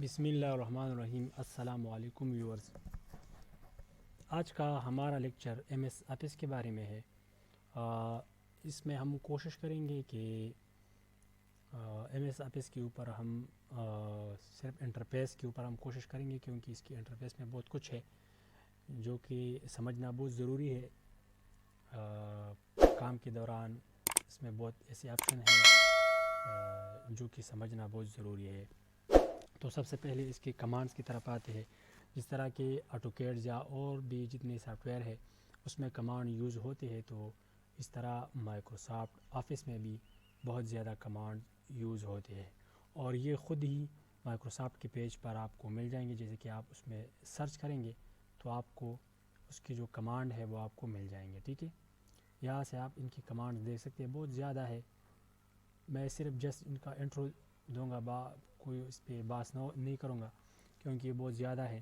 بسم اللہ الرحمن الرحیم۔ السلام علیکم ویورز، آج کا ہمارا لیکچر ایم ایس آفس کے بارے میں ہے۔ اس میں ہم کوشش کریں گے کہ ایم ایس آفس کے اوپر ہم صرف انٹرفیس کے اوپر ہم کوشش کریں گے، کیونکہ اس کی انٹرفیس میں بہت کچھ ہے جو کہ سمجھنا بہت ضروری ہے کام کے دوران۔ اس میں بہت ایسے آپشن ہیں جو کہ سمجھنا بہت ضروری ہے۔ تو سب سے پہلے اس کے کمانڈز کی طرف آتے ہیں، جس طرح کہ آٹوکیڈ یا اور بھی جتنے سافٹ ویئر ہے اس میں کمانڈ یوز ہوتے ہیں، تو اس طرح مائکروسافٹ آفس میں بھی بہت زیادہ کمانڈ یوز ہوتے ہیں، اور یہ خود ہی مائکروسافٹ کے پیج پر آپ کو مل جائیں گے۔ جیسے کہ آپ اس میں سرچ کریں گے تو آپ کو اس کی جو کمانڈ ہے وہ آپ کو مل جائیں گے، ٹھیک ہے۔ یہاں سے آپ ان کی کمانڈ دیکھ سکتے ہیں، بہت زیادہ ہے۔ میں صرف جسٹ ان کا انٹرو دوں گا، کوئی اس پہ بات نہیں کروں گا کیونکہ یہ بہت زیادہ ہے۔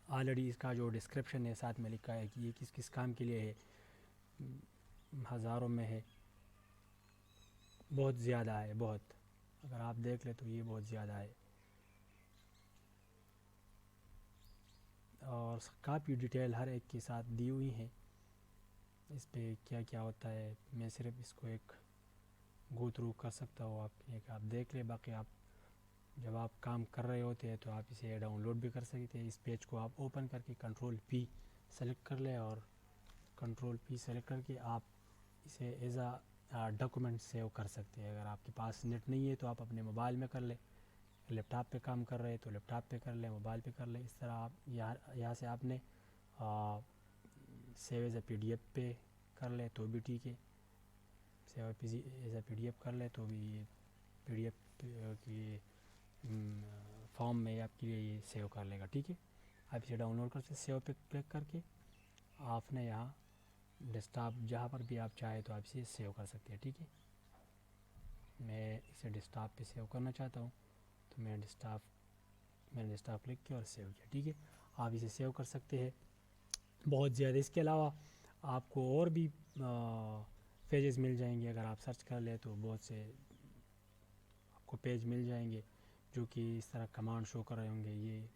آلریڈی اس کا جو ڈسکرپشن ہے ساتھ میں لکھا ہے کہ یہ کس کس کام کے لیے ہے، ہزاروں میں ہے، بہت زیادہ ہے، بہت۔ اگر آپ دیکھ لیں تو یہ بہت زیادہ ہے، اور کافی ڈیٹیل ہر ایک کے ساتھ دی ہوئی ہیں اس پہ کیا کیا ہوتا ہے۔ میں صرف اس کو ایک گو تھرو کر سکتا ہوں، آپ دیکھ لیں۔ باقی آپ جب آپ کام کر رہے ہوتے ہیں تو آپ اسے ڈاؤن لوڈ بھی کر سکتے ہیں۔ اس پیج کو آپ اوپن کر کے کنٹرول پی سلیکٹ کر لیں، اور کنٹرول پی سلیکٹ کر کے آپ اسے ایز اے ڈاکومنٹ سیو کر سکتے ہیں۔ اگر آپ کے پاس نیٹ نہیں ہے تو آپ اپنے موبائل میں کر لیں، لیپ ٹاپ پہ کام کر رہے ہیں تو لیپ ٹاپ پہ کر لیں، موبائل پہ کر لیں۔ اس طرح آپ یہاں سے آپ نے save as a PDF پہ کر لیں تو بھی ٹھیک ہے، save as a PDF کر لیں تو بھی یہ پی ڈی ایف کی فارم میں آپ کے لیے یہ سیو کر لے گا، ٹھیک ہے۔ آپ اسے ڈاؤن لوڈ کر کے سیو پہ کلک کر کے آپ نے یہاں ڈیسک ٹاپ جہاں پر بھی آپ چاہیں تو آپ اسے سیو کر سکتے ہیں، ٹھیک ہے۔ میں اسے ڈیسک ٹاپ پہ سیو کرنا چاہتا ہوں تو میں نے ڈیسک ٹاپ کلک کیا اور سیو کیا، ٹھیک ہے۔ آپ اسے سیو کر سکتے ہیں بہت زیادہ۔ اس کے علاوہ آپ کو اور بھی پیجز مل جائیں گے، اگر آپ سرچ کر لیں تو بہت سے آپ کو پیج مل جائیں گے جو کہ اس طرح کمانڈ شو کر رہے ہوں گے، یہ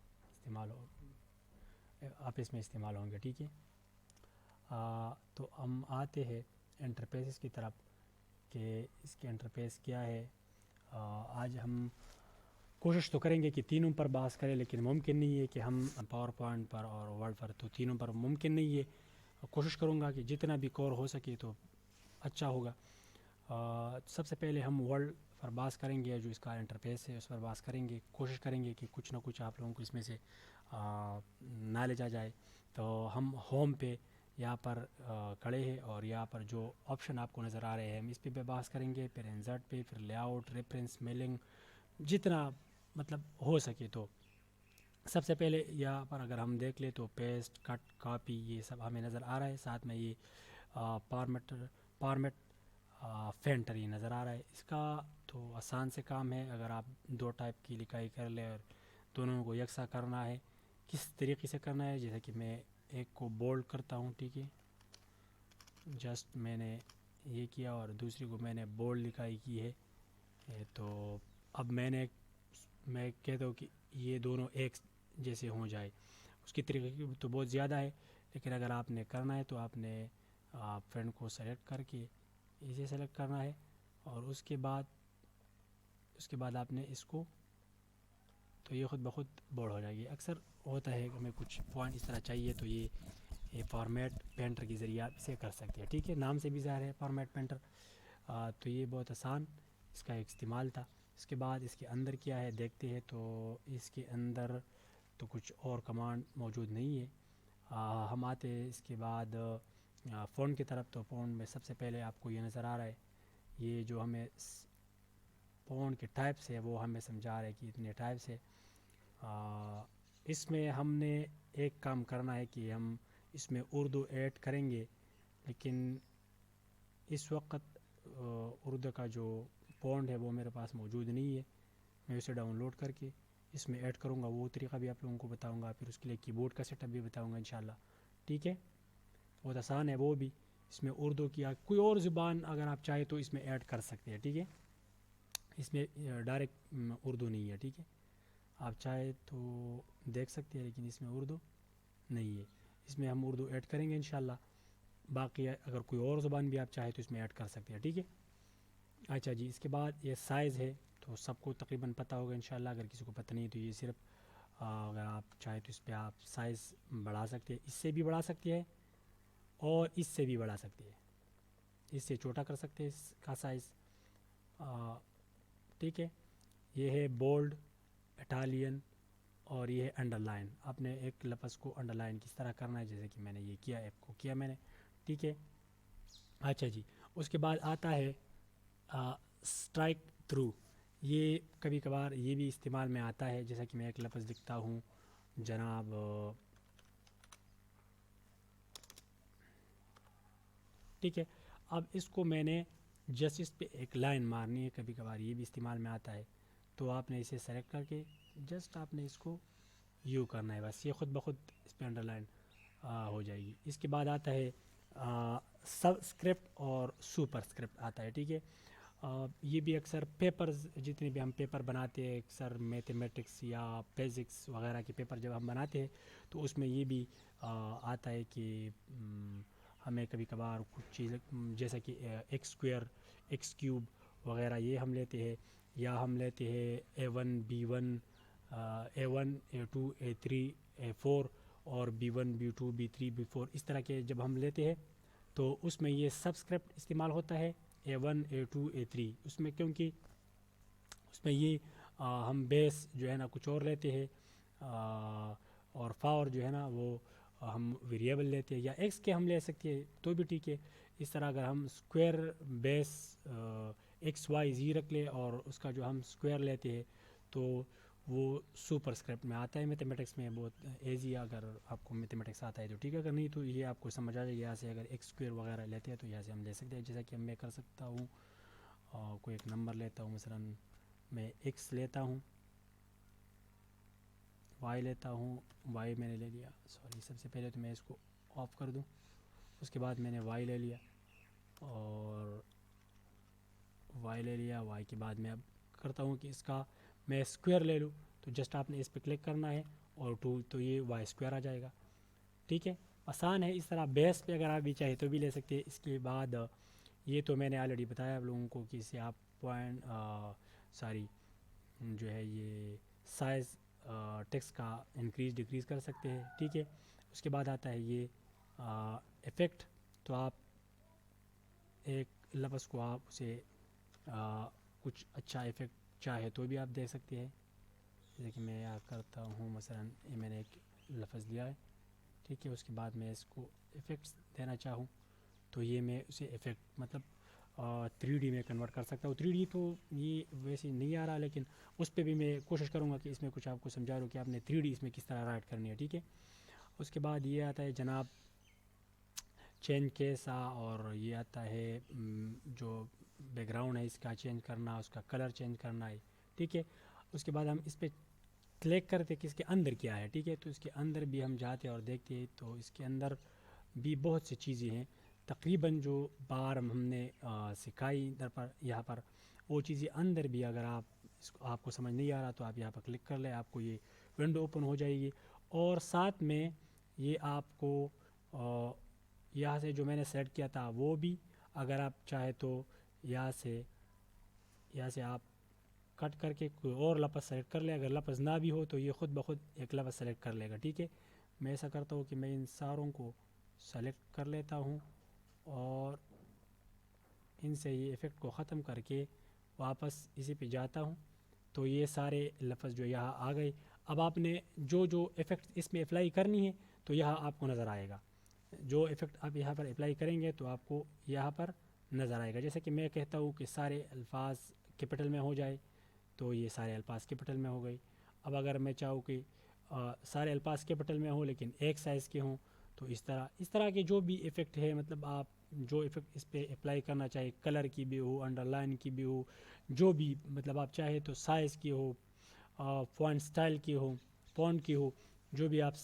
آفس میں استعمال ہوں گے، ٹھیک ہے۔ تو ہم آتے ہیں انٹرفیسز کی طرف کہ اس کے انٹرفیس کیا ہے۔ آج ہم کوشش تو کریں گے کہ تینوں پر بحث کریں، لیکن ممکن نہیں ہے کہ ہم پاور پوائنٹ پر اور ورڈ پر تو تینوں پر ممکن نہیں ہے۔ کوشش کروں گا کہ جتنا بھی کور ہو سکے تو اچھا ہوگا۔ سب سے پہلے ہم ورڈ پر بات کریں گے، جو اس کا انٹرفیس ہے اس پر بات کریں گے۔ کوشش کریں گے کہ کچھ نہ کچھ آپ لوگوں کو اس میں سے نالج آ جائے۔ تو ہم ہوم پہ یہاں پر کھڑے ہیں، اور یہاں پر جو آپشن آپ کو نظر آ رہے ہیں ہم اس پہ بات کریں گے، پھر انسرٹ پہ، پھر لے آؤٹ، ریفرنس، میلنگ، جتنا مطلب ہو سکے۔ تو سب سے پہلے یہاں پر اگر ہم دیکھ لیں تو پیسٹ، کٹ، کاپی، یہ سب ہمیں نظر آ رہا ہے۔ ساتھ میں یہ فارمیٹ فینٹر یہ نظر آ رہا ہے۔ اس کا تو آسان سے کام ہے، اگر آپ دو ٹائپ کی لکھائی کر لیں اور دونوں کو یکساں کرنا ہے، کس طریقے سے کرنا ہے، جیسے کہ میں ایک کو بولڈ کرتا ہوں، ٹھیک ہے، جسٹ میں نے یہ کیا، اور دوسری کو میں نے بولڈ لکھائی کی ہے۔ تو اب میں کہتا ہوں کہ یہ دونوں ایک جیسے ہوں جائے، اس کی طریقے تو بہت زیادہ ہے، لیکن اگر آپ نے کرنا ہے تو آپ نے فرینڈ کو سلیکٹ کر کے اسے سلیکٹ کرنا ہے، اور اس کے بعد آپ نے اس کو، تو یہ خود بخود بولڈ ہو جائے گی۔ اکثر ہوتا ہے کہ ہمیں کچھ پوائنٹ اس طرح چاہیے تو یہ فارمیٹ پینٹر کے ذریعے آپ اسے کر سکتے ہیں، ٹھیک ہے۔ نام سے بھی ظاہر ہے فارمیٹ پینٹر۔ تو یہ بہت آسان اس کا ایک استعمال تھا۔ اس کے بعد اس کے اندر کیا ہے دیکھتے ہیں، تو اس کے اندر تو کچھ اور کمانڈ موجود نہیں ہے۔ ہم آتے ہیں اس کے بعد فونٹ کی طرف۔ تو فونٹ میں سب سے پہلے آپ کو یہ نظر آ رہا ہے، یہ جو ہمیں فونٹ کے ٹائپس ہے وہ ہمیں سمجھا رہے ہیں کہ اتنے ٹائپس ہے۔ اس میں ہم نے ایک کام کرنا ہے کہ ہم اس میں اردو ایڈ کریں گے، لیکن اس وقت اردو کا جو فونٹ ہے وہ میرے پاس موجود نہیں ہے۔ میں اسے ڈاؤن لوڈ کر کے اس میں ایڈ کروں گا، وہ طریقہ بھی آپ لوگوں کو بتاؤں گا، پھر اس کے لیے کی بورڈ کا سیٹ اپ بھی بتاؤں گا انشاءاللہ، ٹھیک ہے۔ بہت آسان ہے وہ بھی۔ اس میں اردو کی کوئی اور زبان اگر آپ چاہیں تو اس میں ایڈ کر سکتے ہیں، ٹھیک ہے۔ اس میں ڈائریکٹ اردو نہیں ہے، ٹھیک ہے۔ آپ چاہے تو دیکھ سکتے ہیں، لیکن اس میں اردو نہیں ہے، اس میں ہم اردو ایڈ کریں گے انشاءاللہ. باقی اگر کوئی اور زبان بھی آپ چاہے تو اس میں ایڈ کر سکتے ہیں. ٹھیک ہے. اچھا جی، اس کے بعد یہ سائز ہے تو سب کو تقریباً پتہ ہوگا انشاءاللہ. اگر کسی کو پتہ نہیں تو یہ صرف اگر آپ چاہے تو اس پہ آپ سائز بڑھا سکتے ہیں، اس سے بھی بڑھا سکتے ہیں اور اس سے بھی بڑھا سکتے ہیں، اس سے چھوٹا کر سکتے ہیں اس کا سائز. ٹھیک ہے. یہ ہے بولڈ، اٹالین اور یہ ہے انڈر لائن. آپ نے ایک لفظ کو انڈر لائن کس طرح کرنا ہے، جیسے کہ میں نے یہ کیا، ایپ کو کیا میں نے. ٹھیک ہے. اچھا جی، اس کے بعد آتا ہے اسٹرائک تھرو. یہ کبھی کبھار یہ بھی استعمال میں آتا ہے، جیسا کہ میں ایک لفظ لکھتا ہوں جناب. ٹھیک ہے. اب اس کو میں نے جسٹ اس پہ ایک لائن مارنی ہے، کبھی کبھار یہ بھی استعمال میں آتا ہے. تو آپ نے اسے سلیکٹ کر کے جسٹ آپ نے اس کو یو کرنا ہے، بس یہ خود بخود اس پہ انڈر لائن ہو جائے گی. اس کے بعد آتا ہے سب اسکرپٹ اور سپر اسکرپٹ آتا ہے. ٹھیک ہے. یہ بھی اکثر پیپرز، جتنے بھی ہم پیپر بناتے ہیں اکثر میتھمیٹکس یا فزکس وغیرہ کے پیپر جب ہم بناتے ہیں تو اس میں یہ بھی آتا ہے کہ ہمیں کبھی کبھار کچھ چیز جیسا کہ ایکس اسکوئر، ایکس کیوب وغیرہ یہ ہم لیتے ہیں، یا ہم لیتے ہیں A1 B1 A1 A2 A3 A4 اور B1 B2 B3 B4 اس طرح کے جب ہم لیتے ہیں تو اس میں یہ سبسکرپٹ استعمال ہوتا ہے A1 A2 A3. اس میں کیونکہ اس میں یہ ہم بیس جو ہے نا کچھ اور لیتے ہیں، اور فاور جو ہے نا وہ ہم ویریبل لیتے ہیں، یا ایکس کے ہم لے سکتے ہیں تو بھی ٹھیک ہے. اس طرح اگر ہم اسکوائر بیس ایکس وائی زی رکھ لیں اور اس کا جو ہم اسکوائر لیتے ہیں تو وہ سپر اسکرپٹ میں آتا ہے. میتھمیٹکس میں بہت ایزی ہے، اگر آپ کو میتھمیٹکس آتا ہے تو ٹھیک ہے، اگر نہیں تو یہ آپ کو سمجھ آ جائے گا. یہاں سے اگر ایکس اسکوائر وغیرہ لیتے ہیں تو یہاں سے ہم لے سکتے ہیں، جیسا کہ میں کر سکتا ہوں. کوئی ایک نمبر لیتا ہوں، مثلا میں ایکس لیتا ہوں، وائی لیتا ہوں. وائی میں نے لے لیا، سوری سب سے پہلے تو میں اس کو آف کر دوں. اس کے بعد میں نے وائی لے لیا، اور وائی لے لیا. وائی کے بعد میں اب کرتا ہوں کہ اس کا میں اسکوائر لے لوں، تو جسٹ آپ نے اس پہ کلک کرنا ہے اور 2 تو یہ وائی اسکوائر آ جائے گا. ٹھیک ہے. آسان ہے. اس طرح بیس پہ اگر آپ بھی چاہے تو بھی لے سکتے ہیں. اس کے بعد یہ تو میں نے آلریڈی بتایا آپ لوگوں کو کہ اسے آپ پوائنٹ جو ہے یہ سائز ٹیکسٹ کا انکریز ڈیکریز کر سکتے ہیں. ٹھیک ہے. اس کے بعد آتا ہے یہ افیکٹ. تو آپ ایک لفظ کو آپ اسے کچھ اچھا افیکٹ چاہے تو بھی آپ دے سکتے ہیں، جیسے کہ میں کرتا ہوں مثلا یہ میں نے ایک لفظ لیا ہے. ٹھیک ہے. اس کے بعد میں اس کو افیکٹس دینا چاہوں تو یہ میں اسے افیکٹ مطلب 3D میں کنورٹ کر سکتا ہوں. 3D تو یہ ویسے نہیں آ رہا، لیکن اس پہ بھی میں کوشش کروں گا کہ اس میں کچھ آپ کو سمجھا دوں کہ آپ نے 3D اس میں کس طرح رائٹ کرنی ہے. ٹھیک ہے. اس کے بعد یہ آتا ہے جناب چینج کیسا، اور یہ آتا ہے جو بیک گراؤنڈ ہے اس کا چینج کرنا، اس کا کلر چینج کرنا ہے. ٹھیک ہے. اس کے بعد ہم اس پہ کلک کرتے کہ اس کے اندر کیا ہے. ٹھیک ہے. تو اس کے اندر بھی ہم جاتے اور دیکھتے ہیں تو اس کے اندر بھی بہت سی چیزیں ہیں. تقریباً جو بار ہم نے سکھائی یہاں پر وہ چیزیں اندر بھی، اگر آپ کو سمجھ نہیں آ رہا تو آپ یہاں پر کلک کر لیں، آپ کو یہ ونڈو اوپن ہو جائے گی. اور ساتھ میں یہ آپ کو یہاں سے جو میں نے سیٹ کیا تھا وہ بھی اگر آپ چاہے تو یہاں سے آپ کٹ کر کے کوئی اور لفظ سلیکٹ کر لیں. اگر لفظ نہ بھی ہو تو یہ خود بخود ایک لفظ سلیکٹ کر لے گا. ٹھیک ہے. میں ایسا کرتا ہوں کہ میں ان ساروں کو سلیکٹ کر لیتا ہوں اور ان سے یہ ایفیکٹ کو ختم کر کے واپس اسی پہ جاتا ہوں تو یہ سارے لفظ جو یہاں آ گئے. اب آپ نے جو ایفیکٹ اس میں اپلائی کرنی ہے تو یہاں آپ کو نظر آئے گا. جو ایفیکٹ آپ یہاں پر اپلائی کریں گے تو آپ کو یہاں پر نظر آئے گا. جیسے کہ میں کہتا ہوں کہ سارے الفاظ کیپٹل میں ہو جائے تو یہ سارے الفاظ کیپٹل میں ہو گئی. اب اگر میں چاہوں کہ سارے الفاظ کیپٹل میں ہوں لیکن ایک سائز کے ہوں تو اس طرح کے جو بھی ایفیکٹ ہے، مطلب آپ جو ایفیکٹ اس پہ اپلائی کرنا چاہے، کلر کی بھی ہو، انڈر لائن کی بھی ہو، جو بھی مطلب آپ چاہے تو سائز کی ہو، فونٹ سٹائل کی ہو، فونٹ کی ہو، جو بھی آپ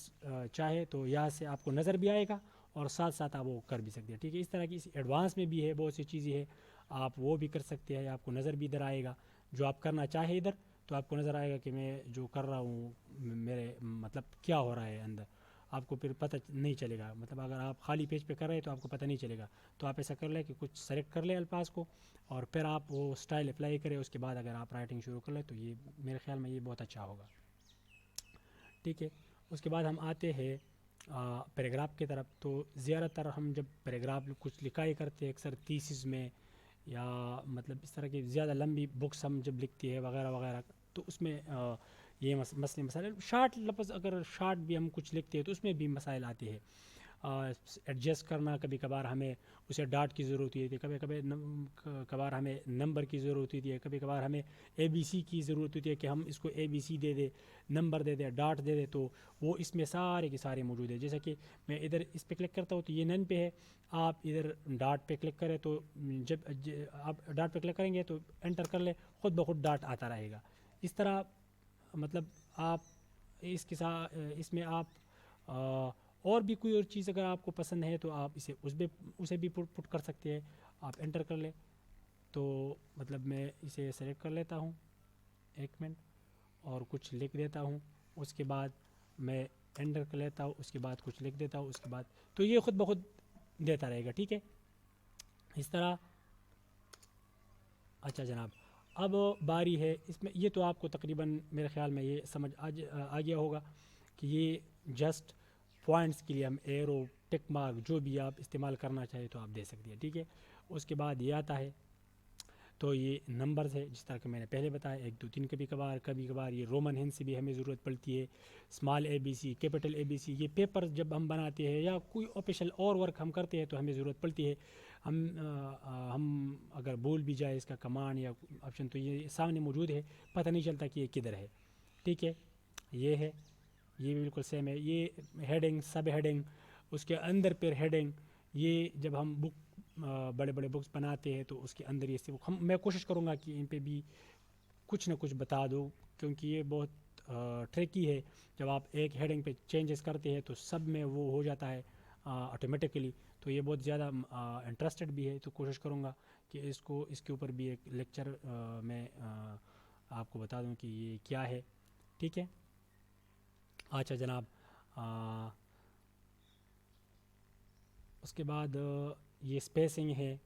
چاہے تو یہاں سے آپ کو نظر بھی آئے گا اور ساتھ ساتھ آپ وہ کر بھی سکتے ہیں. ٹھیک ہے. اس طرح کی اس ایڈوانس میں بھی ہے، بہت سی چیزیں ہیں آپ وہ بھی کر سکتے ہیں. آپ کو نظر بھی ادھر آئے گا جو آپ کرنا چاہے ادھر تو آپ کو نظر آئے گا کہ میں جو کر رہا ہوں میرے مطلب کیا ہو رہا ہے اندر، آپ کو پھر پتہ نہیں چلے گا. مطلب اگر آپ خالی پیج پہ کر رہے ہیں تو آپ کو پتہ نہیں چلے گا. تو آپ ایسا کر لیں کہ کچھ سلیکٹ کر لیں الفاظ کو اور پھر آپ وہ اسٹائل اپلائی کریں. اس کے بعد اگر آپ رائٹنگ شروع کر لیں تو یہ میرے خیال میں یہ بہت اچھا ہوگا. ٹھیک ہے. اس کے بعد ہم آتے ہیں پیراگراف کی طرف. تو زیادہ تر ہم جب پیراگراف کچھ لکھائی کرتے ہیں اکثر تھیسس میں یا مطلب اس طرح کی زیادہ لمبی بکس ہم جب لکھتی ہے وغیرہ وغیرہ، تو اس میں یہ مسئلے مسائل شارٹ لفظ اگر شارٹ بھی ہم کچھ لکھتے ہیں تو اس میں بھی مسائل آتے ہیں. ایڈجسٹ کرنا، کبھی کبھار ہمیں اسے ڈاٹ کی ضرورت ہوتی ہے، کبھی کبھار ہمیں نمبر کی ضرورت ہوتی ہے، کبھی کبھار ہمیں اے بی سی کی ضرورت ہوتی ہے کہ ہم اس کو اے بی سی دے دیں، نمبر دے دیں، ڈاٹ دے دیں. تو وہ اس میں سارے کے سارے موجود ہیں. جیسا کہ میں ادھر اس پہ کلک کرتا ہوں تو یہ نن پہ ہے، آپ ادھر ڈاٹ پہ کلک کریں تو جب آپ ڈاٹ پہ کلک کریں گے تو انٹر کر لیں، خود بخود ڈاٹ آتا رہے گا. اس طرح مطلب آپ اس کے ساتھ اس میں آپ اور بھی کوئی اور چیز اگر آپ کو پسند ہے تو آپ اسے بھی پٹ کر سکتے ہیں. آپ انٹر کر لیں تو مطلب میں اسے سلیکٹ کر لیتا ہوں 1 منٹ اور کچھ لکھ دیتا ہوں. اس کے بعد میں انٹر کر لیتا ہوں، اس کے بعد کچھ لکھ دیتا ہوں، اس کے بعد تو یہ خود بخود دیتا رہے گا. ٹھیک ہے اس طرح. اچھا جناب، اب باری ہے اس میں. یہ تو آپ کو تقریباً میرے خیال میں یہ سمجھ آ گیا ہوگا کہ یہ جسٹ پوائنٹس کے لیے ہم ایرو ٹک مارک جو بھی آپ استعمال کرنا چاہے تو آپ دے سکتے ہیں. ٹھیک ہے. اس کے بعد یہ آتا ہے تو یہ نمبرز ہے جس طرح کہ میں نے پہلے بتایا 1 2 3. کبھی کبھار یہ رومن ہند سے بھی ہمیں ضرورت پڑتی ہے، small A B C, capital A B C. یہ پیپر جب ہم بناتے ہیں یا کوئی آفیشیل اور ورک ہم کرتے ہیں تو ہمیں ضرورت پڑتی ہے. ہم اگر بھول بھی جائے اس کا کمانڈ یا آپشن تو یہ سامنے موجود ہے، پتہ نہیں چلتا کہ یہ کدھر ہے. ٹھیک ہے. یہ ہے، یہ بھی بالکل سیم ہے. یہ ہیڈنگ، سب ہیڈنگ، اس کے اندر پھر ہیڈنگ. یہ جب ہم بڑے بڑے بکس بناتے ہیں تو اس کے اندر یہ میں کوشش کروں گا کہ ان پہ بھی کچھ نہ کچھ بتا دو کیونکہ یہ بہت ٹریکی ہے. جب آپ ایک ہیڈنگ پہ چینجز کرتے ہیں تو سب میں وہ ہو جاتا ہے آٹومیٹکلی. تو یہ بہت زیادہ انٹرسٹڈ بھی ہے، تو کوشش کروں گا کہ اس کے اوپر بھی ایک لیکچر میں آپ کو بتا دوں کہ یہ کیا ہے. ٹھیک ہے. اچھا جناب، اس کے بعد یہ اسپیسنگ ہے.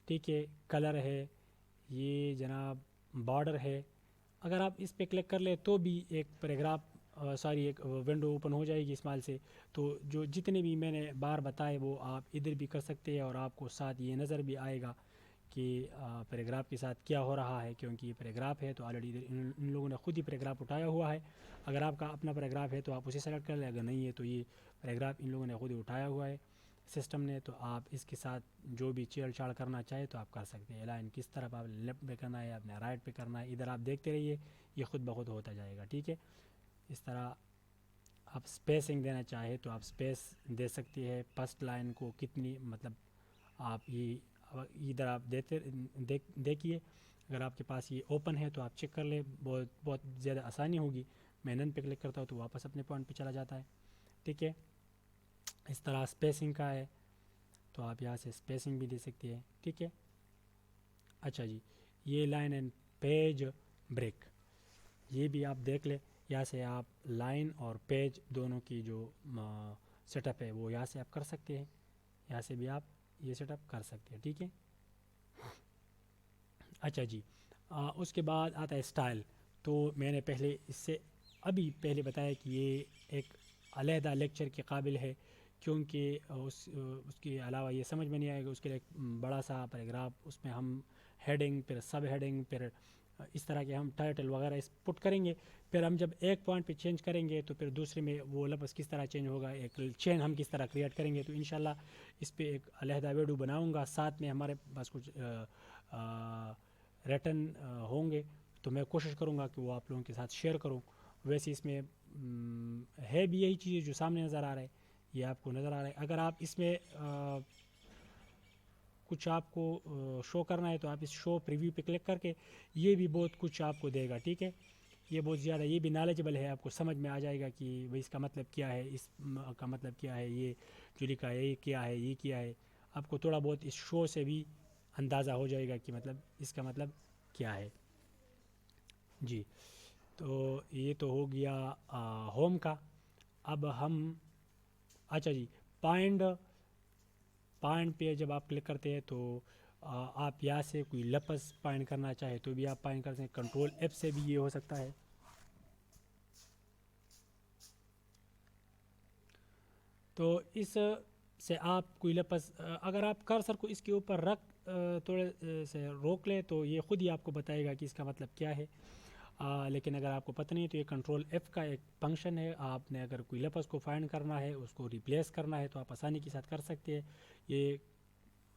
ٹھیک ہے. کلر ہے، یہ جناب بارڈر ہے. اگر آپ اس پہ کلک کر لیں تو بھی ایک پیراگراف ایک ونڈو اوپن ہو جائے گی اسمال سے. تو جو جتنے بھی میں نے بار بتائے وہ آپ ادھر بھی کر سکتے ہیں اور آپ کو ساتھ یہ نظر بھی آئے گا کہ پیراگراف کے ساتھ کیا ہو رہا ہے. کیونکہ یہ پیراگراف ہے تو آلریڈی ان لوگوں نے خود ہی پیراگراف اٹھایا ہوا ہے. اگر آپ کا اپنا پیراگراف ہے تو آپ اسے سیلیکٹ کر لیں، اگر نہیں ہے تو یہ پیراگراف ان لوگوں نے خود ہی اٹھایا ہوا ہے سسٹم نے. تو آپ اس کے ساتھ جو بھی چھیڑ چھاڑ کرنا چاہے تو آپ کر سکتے ہیں. لائن کس طرف آپ لیفٹ پہ کرنا ہے، اپنے رائٹ پہ کرنا ہے، ادھر آپ دیکھتے رہیے، یہ خود بخود ہوتا جائے گا. ٹھیک ہے. اس طرح آپ اسپیسنگ دینا چاہے تو آپ اسپیس دے سکتے ہیں. فرسٹ لائن کو کتنی مطلب آپ یہ ادھر آپ دیکھیے. اگر آپ کے پاس یہ اوپن ہے تو آپ چیک کر لیں، بہت زیادہ آسانی ہوگی. میں نن پہ کلک کرتا ہوں تو واپس اپنے پوائنٹ پہ چلا جاتا ہے. ٹھیک ہے. اس طرح اسپیسنگ کا ہے تو آپ یہاں سے اسپیسنگ بھی دے سکتے ہیں. ٹھیک ہے. اچھا جی، یہ لائن اینڈ پیج بریک یہ بھی آپ دیکھ لیں. یہاں سے آپ لائن اور پیج دونوں کی جو سیٹ اپ ہے وہ یہاں سے آپ کر سکتے ہیں. یہاں سے بھی آپ یہ سیٹ اپ کر سکتے ہیں. ٹھیک ہے. اچھا جی، اس کے بعد آتا ہے اسٹائل. تو میں نے پہلے اس سے ابھی پہلے بتایا کہ یہ ایک علیحدہ لیکچر کے قابل ہے کیونکہ اس کے علاوہ یہ سمجھ میں نہیں آئے گا. اس کے لیے ایک بڑا سا پیراگراف، اس میں ہم ہیڈنگ، پھر سب ہیڈنگ، پھر اس طرح کے ہم ٹائٹل وغیرہ اس پٹ کریں گے. پھر ہم جب ایک پوائنٹ پہ چینج کریں گے تو پھر دوسرے میں وہ لفظ کس طرح چینج ہوگا، ایک چین ہم کس طرح کریٹ کریں گے. تو انشاءاللہ اس پہ ایک علیحدہ ویڈیو بناؤں گا. ساتھ میں ہمارے پاس کچھ ریٹن ہوں گے تو میں کوشش کروں گا کہ وہ آپ لوگوں کے ساتھ شیئر کروں. ویسے اس میں ہے بھی یہی چیز جو سامنے نظر آ رہا ہے، یہ آپ کو نظر آ رہا ہے. اگر آپ اس میں کچھ آپ کو شو کرنا ہے تو آپ اس شو پریویو پہ کلک کر کے یہ بھی بہت کچھ آپ کو دے گا. ٹھیک ہے. یہ بہت زیادہ یہ بھی نالجبل ہے، آپ کو سمجھ میں آ جائے گا کہ بھائی اس کا مطلب کیا ہے، اس کا مطلب کیا ہے، یہ جو لکھا ہے یہ کیا ہے، یہ کیا ہے. آپ کو تھوڑا بہت اس شو سے بھی اندازہ ہو جائے گا کہ مطلب اس کا مطلب کیا ہے. جی تو یہ تو ہو گیا ہوم کا. اب ہم اچھا جی پوائنٹ پہ جب آپ کلک کرتے ہیں تو آپ یہاں سے کوئی لفظ پوائنٹ کرنا چاہے تو بھی آپ پوائنٹ کر سکتے ہیں. کنٹرول ایف سے بھی یہ ہو سکتا ہے. تو اس سے آپ کوئی لفظ اگر آپ کرسر کو اس کے اوپر رکھ تھوڑے سے روک لیں تو یہ خود ہی آپ کو بتائے گا کہ اس کا مطلب کیا ہے. لیکن اگر آپ کو پتہ نہیں تو یہ کنٹرول ایف کا ایک فنکشن ہے. آپ نے اگر کوئی لفظ کو فائنڈ کرنا ہے, اس کو ریپلیس کرنا ہے, تو آپ آسانی کے ساتھ کر سکتے ہیں. یہ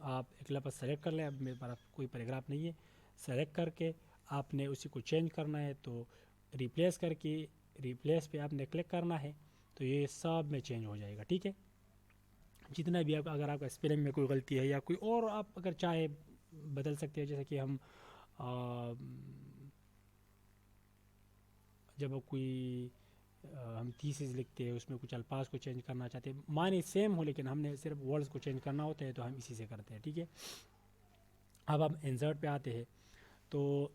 آپ ایک لفظ سلیکٹ کر لیں. اب میرے پاس کوئی پیراگراف نہیں ہے. سلیکٹ کر کے آپ نے اسی کو چینج کرنا ہے تو ریپلیس کر کے ریپلیس پہ آپ نے کلک کرنا ہے تو یہ سب میں چینج ہو جائے گا. ٹھیک ہے, جتنا بھی آپ اگر آپ کا اسپیلنگ میں کوئی غلطی ہے یا کوئی اور آپ اگر چاہے بدل سکتے ہیں. جیسے کہ ہم جب کوئی ہم تھیسز لکھتے ہیں اس میں کچھ الفاظ کو چینج کرنا چاہتے ہیں, معنی سیم ہو لیکن ہم نے صرف ورڈز کو چینج کرنا ہوتا ہے تو ہم اسی سے کرتے ہیں. ٹھیک ہے, اب ہم انسرٹ پہ آتے ہیں. تو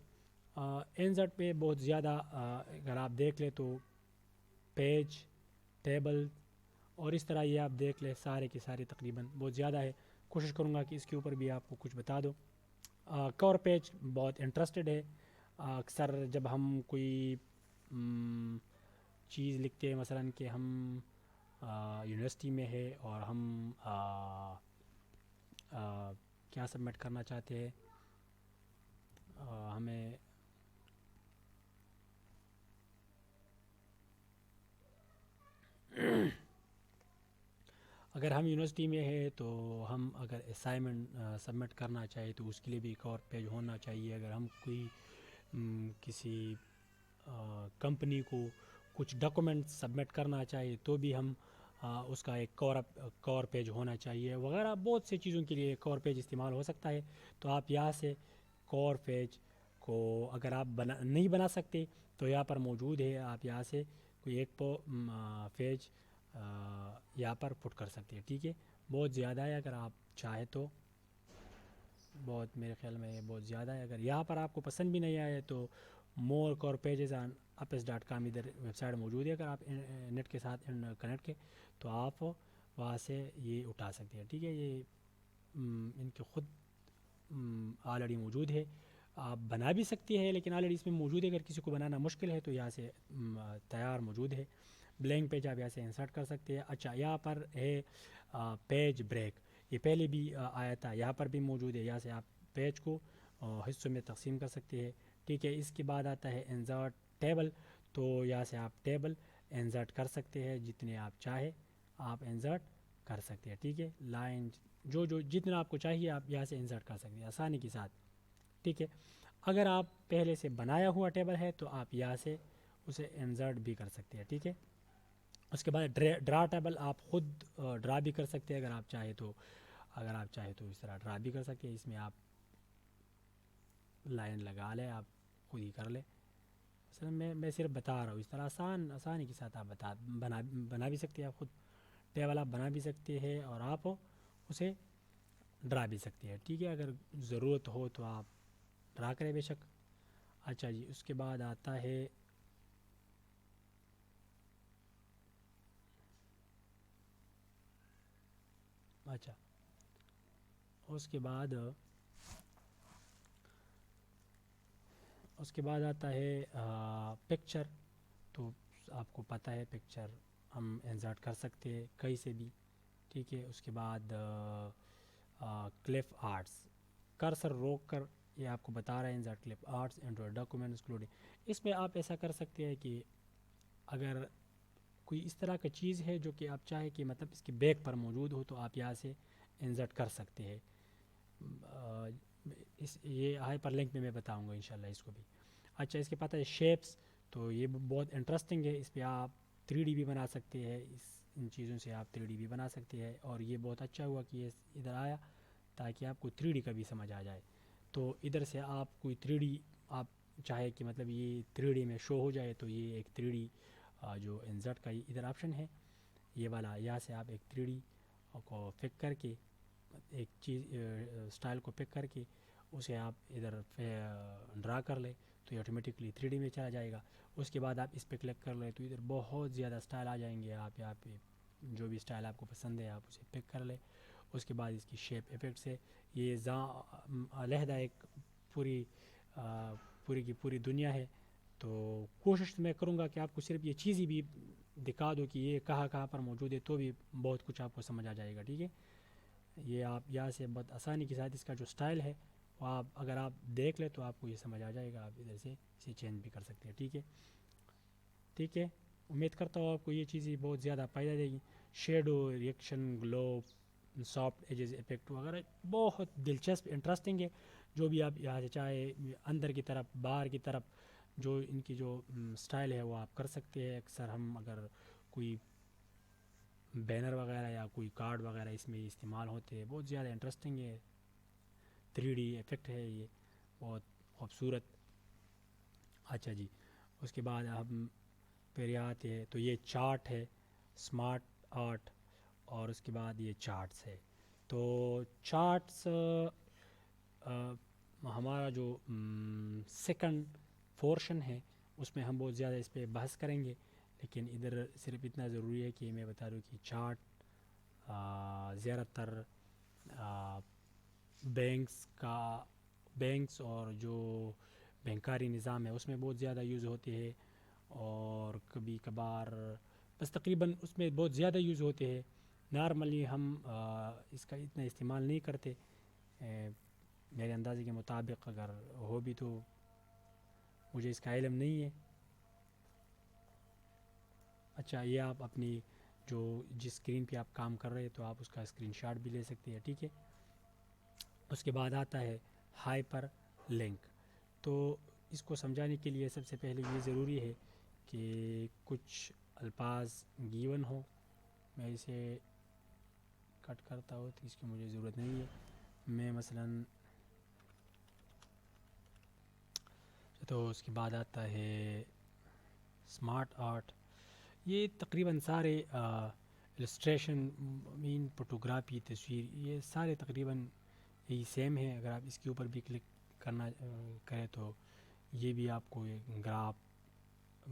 انسرٹ پہ بہت زیادہ اگر آپ دیکھ لیں تو پیج, ٹیبل اور اس طرح یہ آپ دیکھ لیں سارے کے سارے تقریباً بہت زیادہ ہے. کوشش کروں گا کہ اس کے اوپر بھی آپ کو کچھ بتا دو. کور پیج بہت انٹرسٹڈ ہے. اکثر جب ہم کوئی چیز لکھتے ہیں, مثلاً کہ ہم یونیورسٹی میں ہے اور ہم کیا سبمٹ کرنا چاہتے ہیں, ہمیں اگر ہم یونیورسٹی میں ہے تو ہم اگر اسائنمنٹ سبمٹ کرنا چاہے تو اس کے لیے بھی ایک اور پیج ہونا چاہیے. اگر ہم کوئی کسی کمپنی کو کچھ ڈاکومنٹ سبمٹ کرنا چاہیے تو بھی ہم اس کا ایک کور پیج ہونا چاہیے. وغیرہ بہت سی چیزوں کے لیے کور پیج استعمال ہو سکتا ہے. تو آپ یہاں سے کور پیج کو اگر آپ نہیں بنا سکتے تو یہاں پر موجود ہے. آپ یہاں سے کوئی ایک پیج یہاں پر پٹ کر سکتے ہیں. ٹھیک ہے, بہت زیادہ ہے. اگر آپ چاہے تو بہت میرے خیال میں بہت زیادہ ہے. اگر یہاں پر آپ کو پسند بھی نہیں آئے تو مور کور پیجز آن apis.com ادھر ویب سائٹ موجود ہے. اگر آپ نیٹ کے ساتھ کنیکٹ کے تو آپ وہاں سے یہ اٹھا سکتے ہیں. ٹھیک ہے, یہ ان کے خود آلریڈی موجود ہے. آپ بنا بھی سکتے ہیں لیکن آلریڈی اس میں موجود ہے. اگر کسی کو بنانا مشکل ہے تو یہاں سے تیار موجود ہے. بلینک پیج آپ یہاں سے انسرٹ کر سکتے ہیں. اچھا, یہاں پر ہے پیج بریک. یہ پہلے بھی آیا تھا, یہاں پر بھی موجود ہے. یہاں سے آپ پیج کو حصوں میں تقسیم کر سکتے ہیں. ٹھیک ہے, اس کے بعد آتا ہے انسرٹ ٹیبل. تو یہاں سے آپ ٹیبل انسرٹ کر سکتے ہیں, جتنے آپ چاہے آپ انسرٹ کر سکتے ہیں. ٹھیک ہے, لائن جو جتنا آپ کو چاہیے آپ یہاں سے انسرٹ کر سکتے ہیں آسانی کے ساتھ. ٹھیک ہے, اگر آپ پہلے سے بنایا ہوا ٹیبل ہے تو آپ یہاں سے اسے انسرٹ بھی کر سکتے ہیں. ٹھیک ہے, اس کے بعد ڈرا ٹیبل آپ خود ڈرا بھی کر سکتے ہیں. اگر آپ چاہیں تو اس طرح ڈرا بھی کر سکتے ہیں. اس میں آپ لائن لگا لیں, آپ خود ہی کر لیں. مثلا میں صرف بتا رہا ہوں, اس طرح آسانی کے ساتھ آپ بنا بھی سکتے ہیں. آپ خود ٹیبل آپ بنا بھی سکتے ہیں اور آپ اسے ڈرا بھی سکتے ہیں. ٹھیک ہے, اگر ضرورت ہو تو آپ ڈرا کریں بے شک. اچھا جی, اس کے بعد آتا ہے اچھا اس کے بعد آتا ہے پکچر. تو آپ کو پتہ ہے پکچر ہم انسرٹ کر سکتے ہیں کہیں سے بھی. ٹھیک ہے, اس کے بعد کلف آرٹس, کرسر روک کر یہ آپ کو بتا رہے ہیں انسرٹ کلف آرٹس انٹو ڈاکومنٹس انکلوڈنگ. اس میں آپ ایسا کر سکتے ہیں کہ اگر کوئی اس طرح کا چیز ہے جو کہ آپ چاہیں کہ مطلب اس کے بیک پر موجود ہو تو آپ یہاں سے انسرٹ کر سکتے ہیں. یہ ہائپر لنک میں بتاؤں گا انشاءاللہ اس کو بھی. اچھا, اس کے پتہ ہے شیپس, تو یہ بہت انٹرسٹنگ ہے. اس پہ آپ 3D بھی بنا سکتے ہیں. ان چیزوں سے آپ 3D بھی بنا سکتے ہیں. اور یہ بہت اچھا ہوا کہ یہ ادھر آیا تاکہ آپ کو 3D کا بھی سمجھ آ جائے. تو ادھر سے آپ کوئی 3D آپ چاہے کہ مطلب یہ 3D میں شو ہو جائے تو یہ ایک 3D جو انسرٹ کا ادھر آپشن ہے یہ والا, یہاں سے آپ ایک 3D کو پک کر کے ایک چیز اسٹائل کو پک کر کے اسے آپ ادھر ڈرا کر لیں تو یہ آٹومیٹکلی 3D میں چلا جائے گا. اس کے بعد آپ اس پہ کلک کر لیں تو ادھر بہت زیادہ سٹائل آ جائیں گے. آپ یہاں پہ جو بھی سٹائل آپ کو پسند ہے آپ اسے پک کر لیں. اس کے بعد اس کی شیپ افیکٹس ہے. یہ علیحدہ ایک پوری پوری کی پوری دنیا ہے. تو کوشش میں کروں گا کہ آپ کو صرف یہ چیز ہی بھی دکھا دو کہ یہ کہاں کہاں پر موجود ہے, تو بھی بہت کچھ آپ کو سمجھ آ جائے گا. ٹھیک ہے, یہ آپ یہاں سے بہت آسانی کے ساتھ اس کا جو سٹائل ہے وہ آپ اگر آپ دیکھ لیں تو آپ کو یہ سمجھ آ جائے گا. آپ ادھر سے اسے چینج بھی کر سکتے ہیں. ٹھیک ہے, ٹھیک ہے, امید کرتا ہوں آپ کو یہ چیزیں بہت زیادہ فائدہ دے گی. شیڈو, ریئیکشن, گلو, سافٹ ایجز افیکٹ وغیرہ بہت دلچسپ انٹرسٹنگ ہے. جو بھی آپ یہاں سے چاہے اندر کی طرف باہر کی طرف جو ان کی جو سٹائل ہے وہ آپ کر سکتے ہیں. اکثر ہم اگر کوئی بینر وغیرہ یا کوئی کارڈ وغیرہ اس میں استعمال ہوتے ہیں, بہت زیادہ انٹرسٹنگ ہے. 3D افیکٹ ہے یہ, بہت خوبصورت. اچھا جی, اس کے بعد ہم پھر آتے ہیں تو یہ چارٹ ہے, سمارٹ آرٹ, اور اس کے بعد یہ چارٹس ہے. تو چارٹس ہمارا جو سیکنڈ پورشن ہے اس میں ہم بہت زیادہ اس پہ بحث کریں گے, لیکن ادھر صرف اتنا ضروری ہے کہ میں بتا دوں کہ چارٹ زیادہ تر بینکس اور جو بینکاری نظام ہے اس میں بہت زیادہ یوز ہوتے ہیں, اور کبھی کبھار بس تقریباً اس میں بہت زیادہ یوز ہوتے ہیں. نارملی ہم اس کا اتنا استعمال نہیں کرتے میرے اندازے کے مطابق. اگر ہو بھی تو مجھے اس کا علم نہیں ہے. اچھا, یہ آپ اپنی جو جس اسکرین پہ آپ کام کر رہے ہیں تو آپ اس کا اسکرین شاٹ بھی لے سکتے ہیں. ٹھیک ہے, اس کے بعد آتا ہے ہائپر لنک. تو اس کو سمجھانے کے لیے سب سے پہلے یہ ضروری ہے کہ کچھ الفاظ گیون ہوں. میں اسے کٹ کرتا ہوں تو اس کی مجھے ضرورت نہیں ہے. میں مثلاً تو اس کے بعد آتا ہے سمارٹ آرٹ. یہ تقریباً سارے السٹریشن مین فوٹوگرافی تصویر یہ سارے تقریباً یہی سیم ہے. اگر آپ اس کے اوپر بھی کلک کرنا کریں تو یہ بھی آپ کو ایک گراف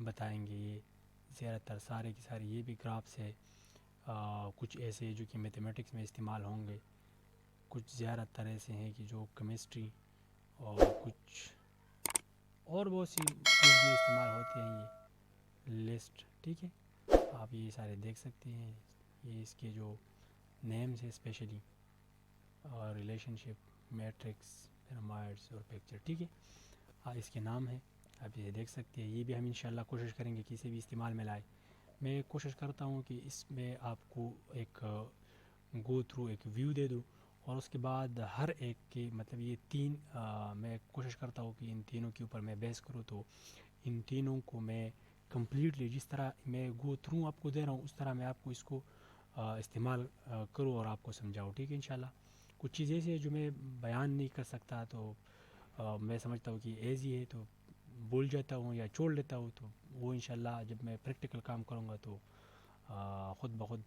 بتائیں گے. یہ زیادہ تر سارے کے سارے یہ بھی گرافس ہے. کچھ ایسے جو کہ میتھمیٹکس میں استعمال ہوں گے, کچھ زیادہ تر ایسے ہیں کہ جو کیمسٹری, اور کچھ اور بہت سی چیز بھی استعمال ہوتے ہیں. یہ لسٹ, ٹھیک ہے, آپ یہ سارے دیکھ سکتے ہیں. یہ اس کے جو نیمز ہے اسپیشلی, اور ریلیشن شپ, میٹرکس, پیرامائڈس اور پکچر. ٹھیک ہے, اس کے نام ہیں, آپ یہ دیکھ سکتے ہیں. یہ بھی ہم انشاءاللہ کوشش کریں گے کسی بھی استعمال میں لائے. میں کوشش کرتا ہوں کہ اس میں آپ کو ایک گو تھرو ایک ویو دے دوں, اور اس کے بعد ہر ایک کے مطلب یہ تین میں کوشش کرتا ہوں کہ ان تینوں کے اوپر میں بحث کروں. تو ان تینوں کو میں کمپلیٹلی جس طرح میں گو تھرو آپ کو دے رہا ہوں اس طرح میں آپ کو اس کو استعمال کروں اور آپ کو سمجھاؤں. ٹھیک ہے, انشاءاللہ. کچھ چیزیں ایسی ہیں جو میں بیان نہیں کر سکتا, تو میں سمجھتا ہوں کہ ایزی ہے تو بھول جاتا ہوں یا چھوڑ لیتا ہوں. تو وہ انشاءاللہ جب میں پریکٹیکل کام کروں گا تو خود بخود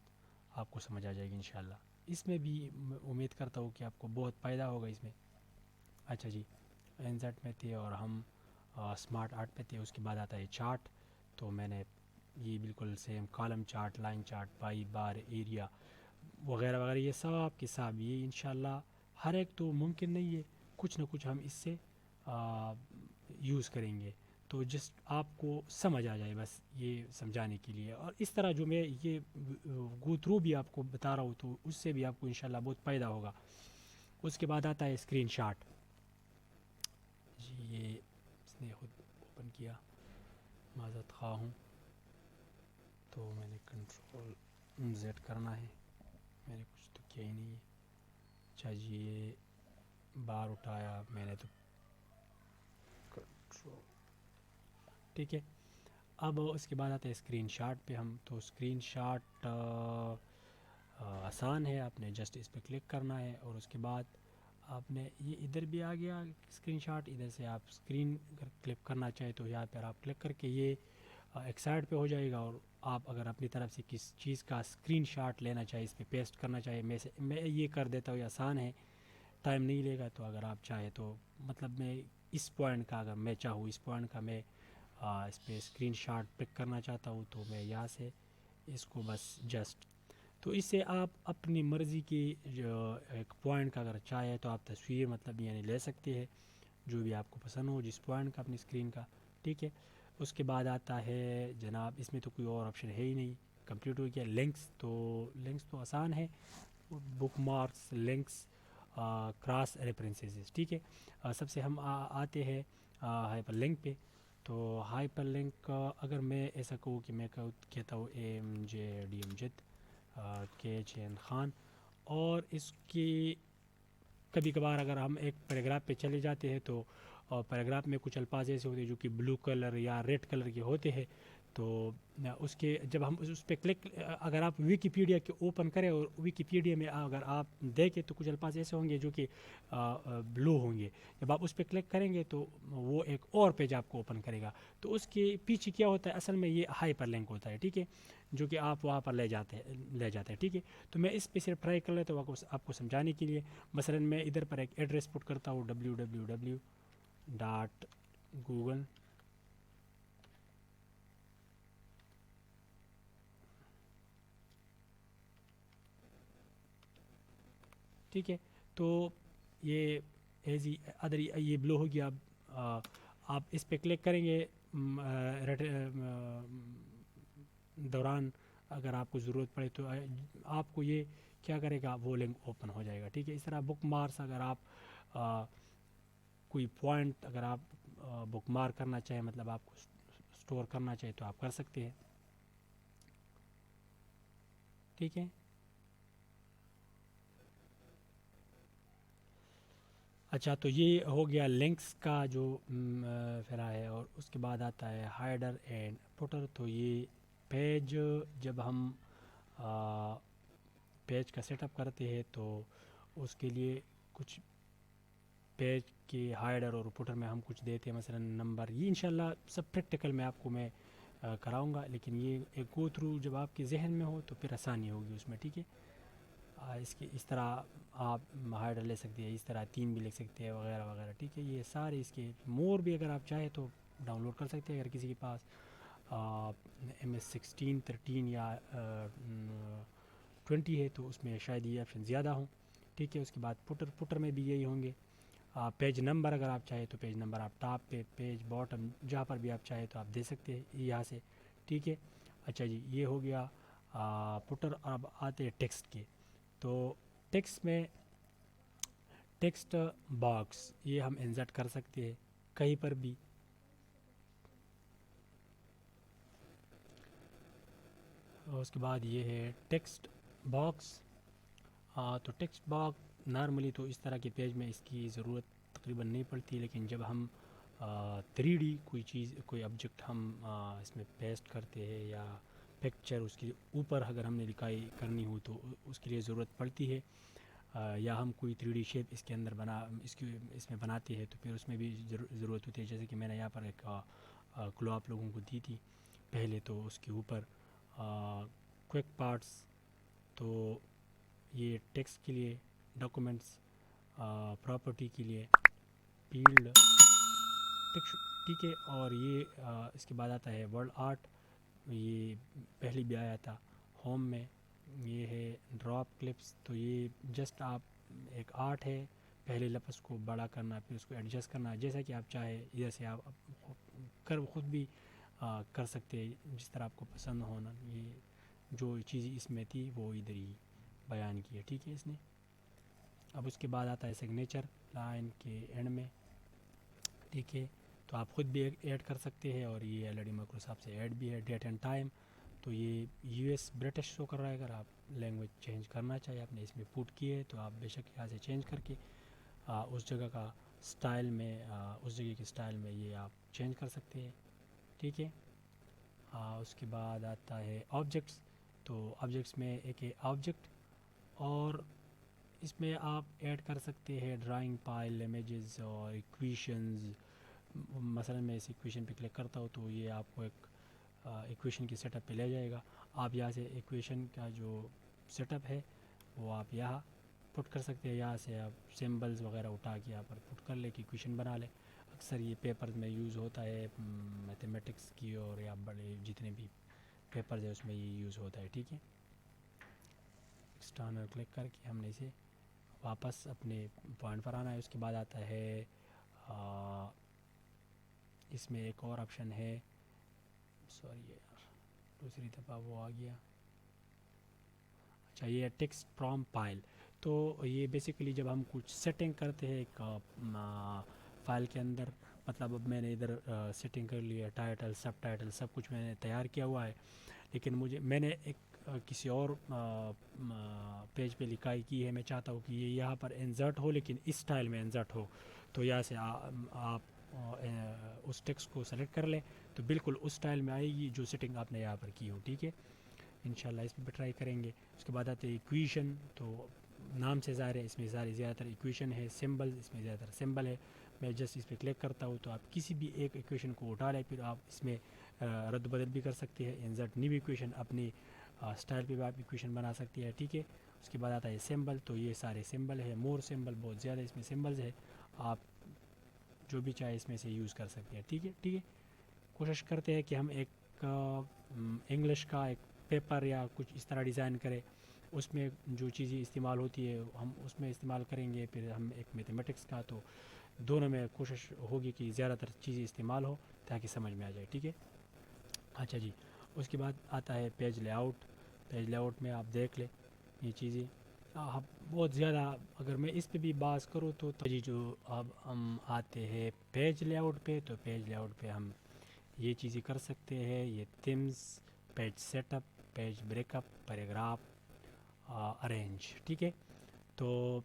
آپ کو سمجھ آ جائے گی انشاءاللہ. اس میں بھی امید کرتا ہوں کہ آپ کو بہت فائدہ ہوگا اس میں. اچھا جی, این زیڈ میں تھے اور ہم سمارٹ آرٹ پہ تھے. اس کے بعد آتا ہے چارٹ. تو میں نے یہ بالکل same column chart, line chart, by bar, area وغیرہ وغیرہ یہ سب کے سب یہ انشاءاللہ ہر ایک تو ممکن نہیں ہے, کچھ نہ کچھ ہم اس سے یوز کریں گے. تو جس آپ کو سمجھ آ جائے بس یہ سمجھانے کے لیے. اور اس طرح جو میں یہ گو تھرو بھی آپ کو بتا رہا ہوں تو اس سے بھی آپ کو انشاءاللہ بہت فائدہ ہوگا. اس کے بعد آتا ہے اسکرین شاٹ. جی, یہ اس نے خود اوپن کیا, معذرت خواہ ہوں. تو میں نے کنٹرول زیڈ کرنا ہے, میں نے کچھ تو کیا ہی نہیں ہے. اچھا جی, یہ بار اٹھایا میں نے تو کنٹرول, ٹھیک ہے. اب اس کے بعد آتا ہے اسکرین شاٹ پہ ہم. تو اسکرین شاٹ آسان ہے, آپ نے جسٹ اس پہ کلک کرنا ہے, اور اس کے بعد آپ نے یہ ادھر بھی آ گیا اسکرین شاٹ. ادھر سے آپ اسکرین اگر کلک کرنا چاہیں تو یہاں پر آپ کلک کر کے یہ ایک سائڈ پہ ہو جائے گا. اور آپ اگر اپنی طرف سے کس چیز کا اسکرین شاٹ لینا چاہے, اس پہ پیسٹ کرنا چاہے, میں یہ کر دیتا ہوں, یہ آسان ہے. ٹائم نہیں لے گا. تو اگر آپ چاہیں تو مطلب میں اس پوائنٹ کا اگر میں چاہوں اس پوائنٹ کا میں اس پہ اسکرین شاٹ پک کرنا چاہتا ہوں تو میں یہاں سے اس کو بس جسٹ تو اس سے آپ اپنی مرضی کی جو ایک پوائنٹ کا اگر چاہے تو آپ تصویر مطلب یعنی لے سکتے ہیں جو بھی آپ کو پسند ہو جس پوائنٹ کا اپنی اسکرین کا. ٹھیک ہے. اس کے بعد آتا ہے جناب اس میں تو کوئی اور آپشن ہے ہی نہیں, کمپلیٹ ہو گیا. لنکس تو آسان ہے, بک مارکس, لنکس, کراس ریفرنسز. ٹھیک ہے. سب سے ہم آتے ہیں ہائپر لنک پہ. تو ہائپر لنک اگر میں ایسا کہوں کہ میں کہتا ہوں AMJD امجد KHN خان, اور اس کی کبھی کبھار اگر ہم ایک پیراگراف پہ چلے جاتے ہیں تو پیراگراف میں کچھ الفاظ ایسے ہوتے ہیں جو کہ بلو کلر یا ریڈ کلر کے ہوتے ہیں. تو اس کے جب ہم اس پہ کلک اگر آپ ویکیپیڈیا کے اوپن کریں اور ویکیپیڈیا میں اگر آپ دیکھیں تو کچھ الفاظ ایسے ہوں گے جو کہ بلو ہوں گے. جب آپ اس پہ کلک کریں گے تو وہ ایک اور پیج آپ کو اوپن کرے گا. تو اس کے پیچھے کیا ہوتا ہے, اصل میں یہ ہائپر لنک ہوتا ہے. ٹھیک ہے. جو کہ آپ وہاں پر لے جاتے ہیں. ٹھیک ہے. تو میں اس پہ صرف ٹرائی کر لیتا ہوں آپ کو سمجھانے کے لیے. مثلا میں ادھر پر ایک ایڈریس پٹ کرتا ہوں www.google. ٹھیک ہے. تو یہ ایزی ادر یہ بلو ہو گیا. اب آپ اس پہ کلک کریں گے دوران اگر آپ کو ضرورت پڑے تو آپ کو یہ کیا کرے گا, وہ لنک اوپن ہو جائے گا. ٹھیک ہے. اس طرح بک مارکس اگر آپ کوئی پوائنٹ اگر آپ بک مارک کرنا چاہیں مطلب آپ کو اسٹور کرنا چاہے تو آپ کر سکتے ہیں. ٹھیک ہے. اچھا, تو یہ ہو گیا لنکس کا جو فرا ہے. اور اس کے بعد آتا ہے ہائڈر اینڈ پوٹر. تو یہ پیج جب ہم پیج کا سیٹ اپ کرتے ہیں تو اس کے لیے کچھ پیج کے ہائڈر اور پوٹر میں ہم کچھ دیتے ہیں, مثلا نمبر. یہ انشاءاللہ سب پریکٹیکل میں آپ کو میں کراؤں گا, لیکن یہ ایک گو تھرو جب آپ کے ذہن میں ہو تو پھر آسانی ہوگی اس میں. ٹھیک ہے. اس طرح آپ ہائڈر لے سکتے ہیں, اس طرح 3 بھی لکھ سکتے ہیں وغیرہ وغیرہ. ٹھیک ہے. یہ سارے اس کے مور بھی اگر آپ چاہیں تو ڈاؤن لوڈ کر سکتے ہیں اگر کسی کے پاس MS16 13 یا 20 ہے تو اس میں شاید یہ آپشن زیادہ ہوں. ٹھیک ہے. اس کے بعد پوٹر میں بھی یہی ہوں گے. پیج نمبر اگر آپ چاہیں تو پیج نمبر آپ ٹاپ پہ, پیج باٹم, جہاں پر بھی آپ چاہیں تو آپ دے سکتے ہیں یہاں سے. ٹھیک ہے. اچھا جی, یہ ہو گیا پوٹر. اب آتے ہیں ٹیکسٹ کے. تو ٹیکسٹ میں ٹیکسٹ باکس یہ ہم انسرٹ کر سکتے ہیں کہیں پر بھی. اس کے بعد یہ ہے ٹیکسٹ باکس. تو ٹیکسٹ باکس نارملی تو اس طرح کے پیج میں اس کی ضرورت تقریباً نہیں پڑتی, لیکن جب ہم 3D کوئی چیز کوئی آبجیکٹ ہم اس میں پیسٹ کرتے ہیں یا پکچر اس کے اوپر اگر ہم نے لکھائی کرنی ہو تو اس کے لیے ضرورت پڑتی ہے. یا ہم کوئی 3D شیپ اس کے اندر اس میں بناتے ہیں تو پھر اس میں بھی ضرورت ہوتی ہے. جیسے کہ میں نے یہاں پر ایک کلو آپ لوگوں کو دی تھی پہلے, تو اس کے اوپر کوئک پارٹس. تو یہ ٹیکسٹ کے لیے, ڈاکومنٹس, پراپرٹی کے لیے, فیلڈ. ٹھیک ہے. اور یہ اس کے بعد آتا ہے ورڈ آرٹ. یہ پہلے بھی آیا تھا ہوم میں. یہ ہے ڈراپ کلپس. تو یہ جسٹ آپ ایک آرٹ ہے, پہلے لفظ کو بڑا کرنا پھر اس کو ایڈجسٹ کرنا جیسا کہ آپ چاہے. ادھر سے آپ خود بھی کر سکتے ہیں جس طرح آپ کو پسند ہونا. یہ جو چیز اس میں تھی وہ ادھر ہی بیان کی ہے. ٹھیک ہے. اس نے اب اس کے بعد آتا ہے سگنیچر لائن کے اینڈ میں. ٹھیک ہے. تو آپ خود بھی ایڈ کر سکتے ہیں, اور یہ آلریڈی مائکروسافٹ سے ایڈ بھی ہے. Date and time. تو یہ US برٹش شو کر رہا ہے. اگر آپ لینگویج چینج کرنا چاہیے آپ نے اس میں پوٹ کی ہے تو آپ بے شک یہاں سے چینج کر کے اس جگہ کا سٹائل میں اس جگہ کے سٹائل میں یہ آپ چینج کر سکتے ہیں. ٹھیک ہے. اس کے بعد آتا ہے آبجیکٹس. تو آبجیکٹس میں ایک ہے آبجیکٹ, اور اس میں آپ ایڈ کر سکتے ہیں ڈرائنگ فائل, امیجز اور ایکویشنز. مثلا میں اس ایکویشن پہ کلک کرتا ہوں تو یہ آپ کو ایک ایکویشن کی سیٹ اپ پہ لے جائے گا. آپ یہاں سے ایکویشن کا جو سیٹ اپ ہے وہ آپ یہاں پٹ کر سکتے ہیں. یہاں سے آپ سمبلز وغیرہ اٹھا کے یہاں پر پٹ کر لیں کہ ایکویشن بنا لیں. اکثر یہ پیپرز میں یوز ہوتا ہے میتھمیٹکس کی, اور یا بڑے جتنے بھی پیپرز ہیں اس میں یہ یوز ہوتا ہے. ٹھیک ہے, ایکسٹرنل کلک کر کے ہم نے اسے واپس اپنے پوائنٹ پر آنا ہے. اس کے بعد آتا ہے اس میں ایک اور آپشن ہے, سوری یار دوسری دفعہ وہ آ گیا. اچھا, یہ ٹیکسٹ فرام فائل. تو یہ بیسیکلی جب ہم کچھ سیٹنگ کرتے ہیں ایک فائل کے اندر, مطلب اب میں نے ادھر سیٹنگ کر لی ہے, ٹائٹل سب ٹائٹل سب کچھ میں نے تیار کیا ہوا ہے, لیکن میں نے ایک کسی اور پیج پہ لکھائی کی ہے. میں چاہتا ہوں کہ یہ یہاں پر انسرٹ ہو لیکن اس سٹائل میں انسرٹ ہو. تو یہاں سے آپ اس ٹیکسٹ کو سلیکٹ کر لیں تو بالکل اس سٹائل میں آئے گی جو سیٹنگ آپ نے یہاں پر کی ہو. ٹھیک ہے, انشاءاللہ اس پہ بھی ٹرائی کریں گے. اس کے بعد آتے ہیں ایکویشن. تو نام سے ظاہر ہے اس میں زیادہ تر ایکویشن ہے. سمبل, اس میں زیادہ تر سمبل ہے. میں جسٹ اس پہ کلک کرتا ہوں تو آپ کسی بھی ایک ایکویشن کو اٹھا لیں, پھر آپ اس میں رد و بدل بھی کر سکتے ہیں. انسرٹ نیو ایکویشن, اپنی سٹائل پہ بھی آپ ایکویشن بنا سکتے ہیں. ٹھیک ہے, اس کے بعد آتا ہے سمبل. تو یہ سارے سمبل ہے, مور سمبل, بہت زیادہ اس میں سمبلز ہے, آپ جو بھی چاہے اس میں سے یوز کر سکتے ہیں. ٹھیک ہے, کوشش کرتے ہیں کہ ہم ایک انگلش کا ایک پیپر یا کچھ اس طرح ڈیزائن کریں, اس میں جو چیزیں استعمال ہوتی ہے ہم اس میں استعمال کریں گے. پھر ہم ایک میتھمیٹکس کا, تو دونوں میں کوشش ہوگی کہ زیادہ تر چیزیں استعمال ہو تاکہ سمجھ میں آ جائے. ٹھیک ہے, اچھا جی. اس کے بعد آتا ہے page lay out. Page lay out میں آپ دیکھ لیں یہ چیزیں بہت زیادہ, اگر میں اس پہ بھی بات کروں تو جی جو اب ہم آتے ہیں پیج لے آؤٹ پہ, تو پیج لے آؤٹ پہ ہم یہ چیزیں کر سکتے ہیں. یہ themes, page set up, page break up, paragraph, arrange. ٹھیک ہے, تو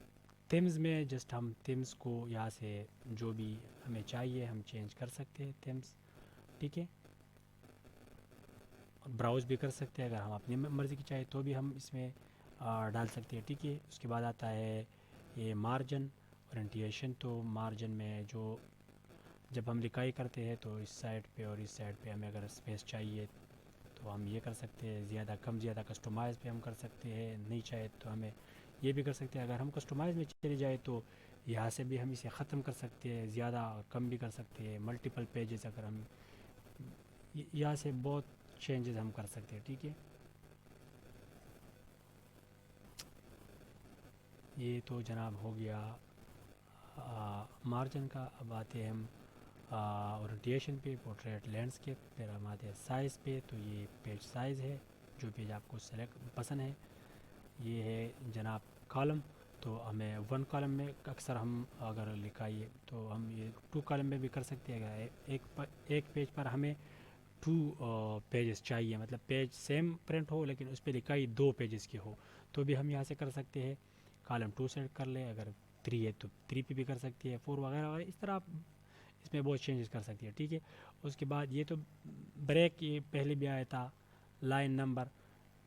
تھیمز میں جسٹ ہم تھیمز کو یہاں سے جو بھی ہمیں چاہیے ہم چینج کر سکتے ہیں تھیمز. ٹھیک ہے, براؤز بھی کر سکتے ہیں, اگر ہم اپنی مرضی کی چاہے تو بھی ہم اس میں ڈال سکتے ہیں. ٹھیک ہے, اس کے بعد آتا ہے یہ مارجن اورینٹیشن. تو مارجن میں جو جب ہم لکھائی کرتے ہیں تو اس سائڈ پہ اور اس سائڈ پہ ہمیں اگر اسپیس چاہیے تو ہم یہ کر سکتے ہیں. زیادہ کم زیادہ کسٹمائز پہ ہم کر سکتے ہیں, نہیں چاہے تو ہمیں یہ بھی کر سکتے ہیں. اگر ہم کسٹمائز میں چلے جائے تو یہاں سے بھی ہم اسے ختم کر سکتے ہیں, زیادہ کم بھی کر سکتے ہیں. ملٹیپل پیجز اگر ہم یہاں سے بہت چینجز ہم کر سکتے ہیں. ٹھیک ہے, یہ تو جناب ہو گیا مارجن کا. اب آتے ہیں ہم اورینٹیشن پہ, پورٹریٹ لینڈسکیپ. پھر ہم آتے ہیں سائز پہ, تو یہ پیج سائز ہے, جو پیج آپ کو سلیکٹ پسند ہے. یہ ہے جناب کالم. تو ہمیں 1 کالم میں اکثر ہم اگر لکھائیے تو ہم یہ 2 کالم میں بھی کر سکتے ہیں. اگر ایک پیج پر ہمیں 2 پیجز چاہیے, مطلب پیج سیم پرنٹ ہو لیکن اس پہ لکھائی 2 پیجز کی ہو, تو بھی ہم یہاں سے کر سکتے ہیں. کالم 2 سیٹ کر لیں, اگر 3 ہے تو 3 پہ بھی کر سکتے ہیں, 4 وغیرہ وغیرہ. اس طرح آپ اس میں بہت چینجز کر سکتے ہیں. ٹھیک ہے, اس کے بعد یہ تو بریک, یہ پہلے بھی آیا تھا. لائن نمبر,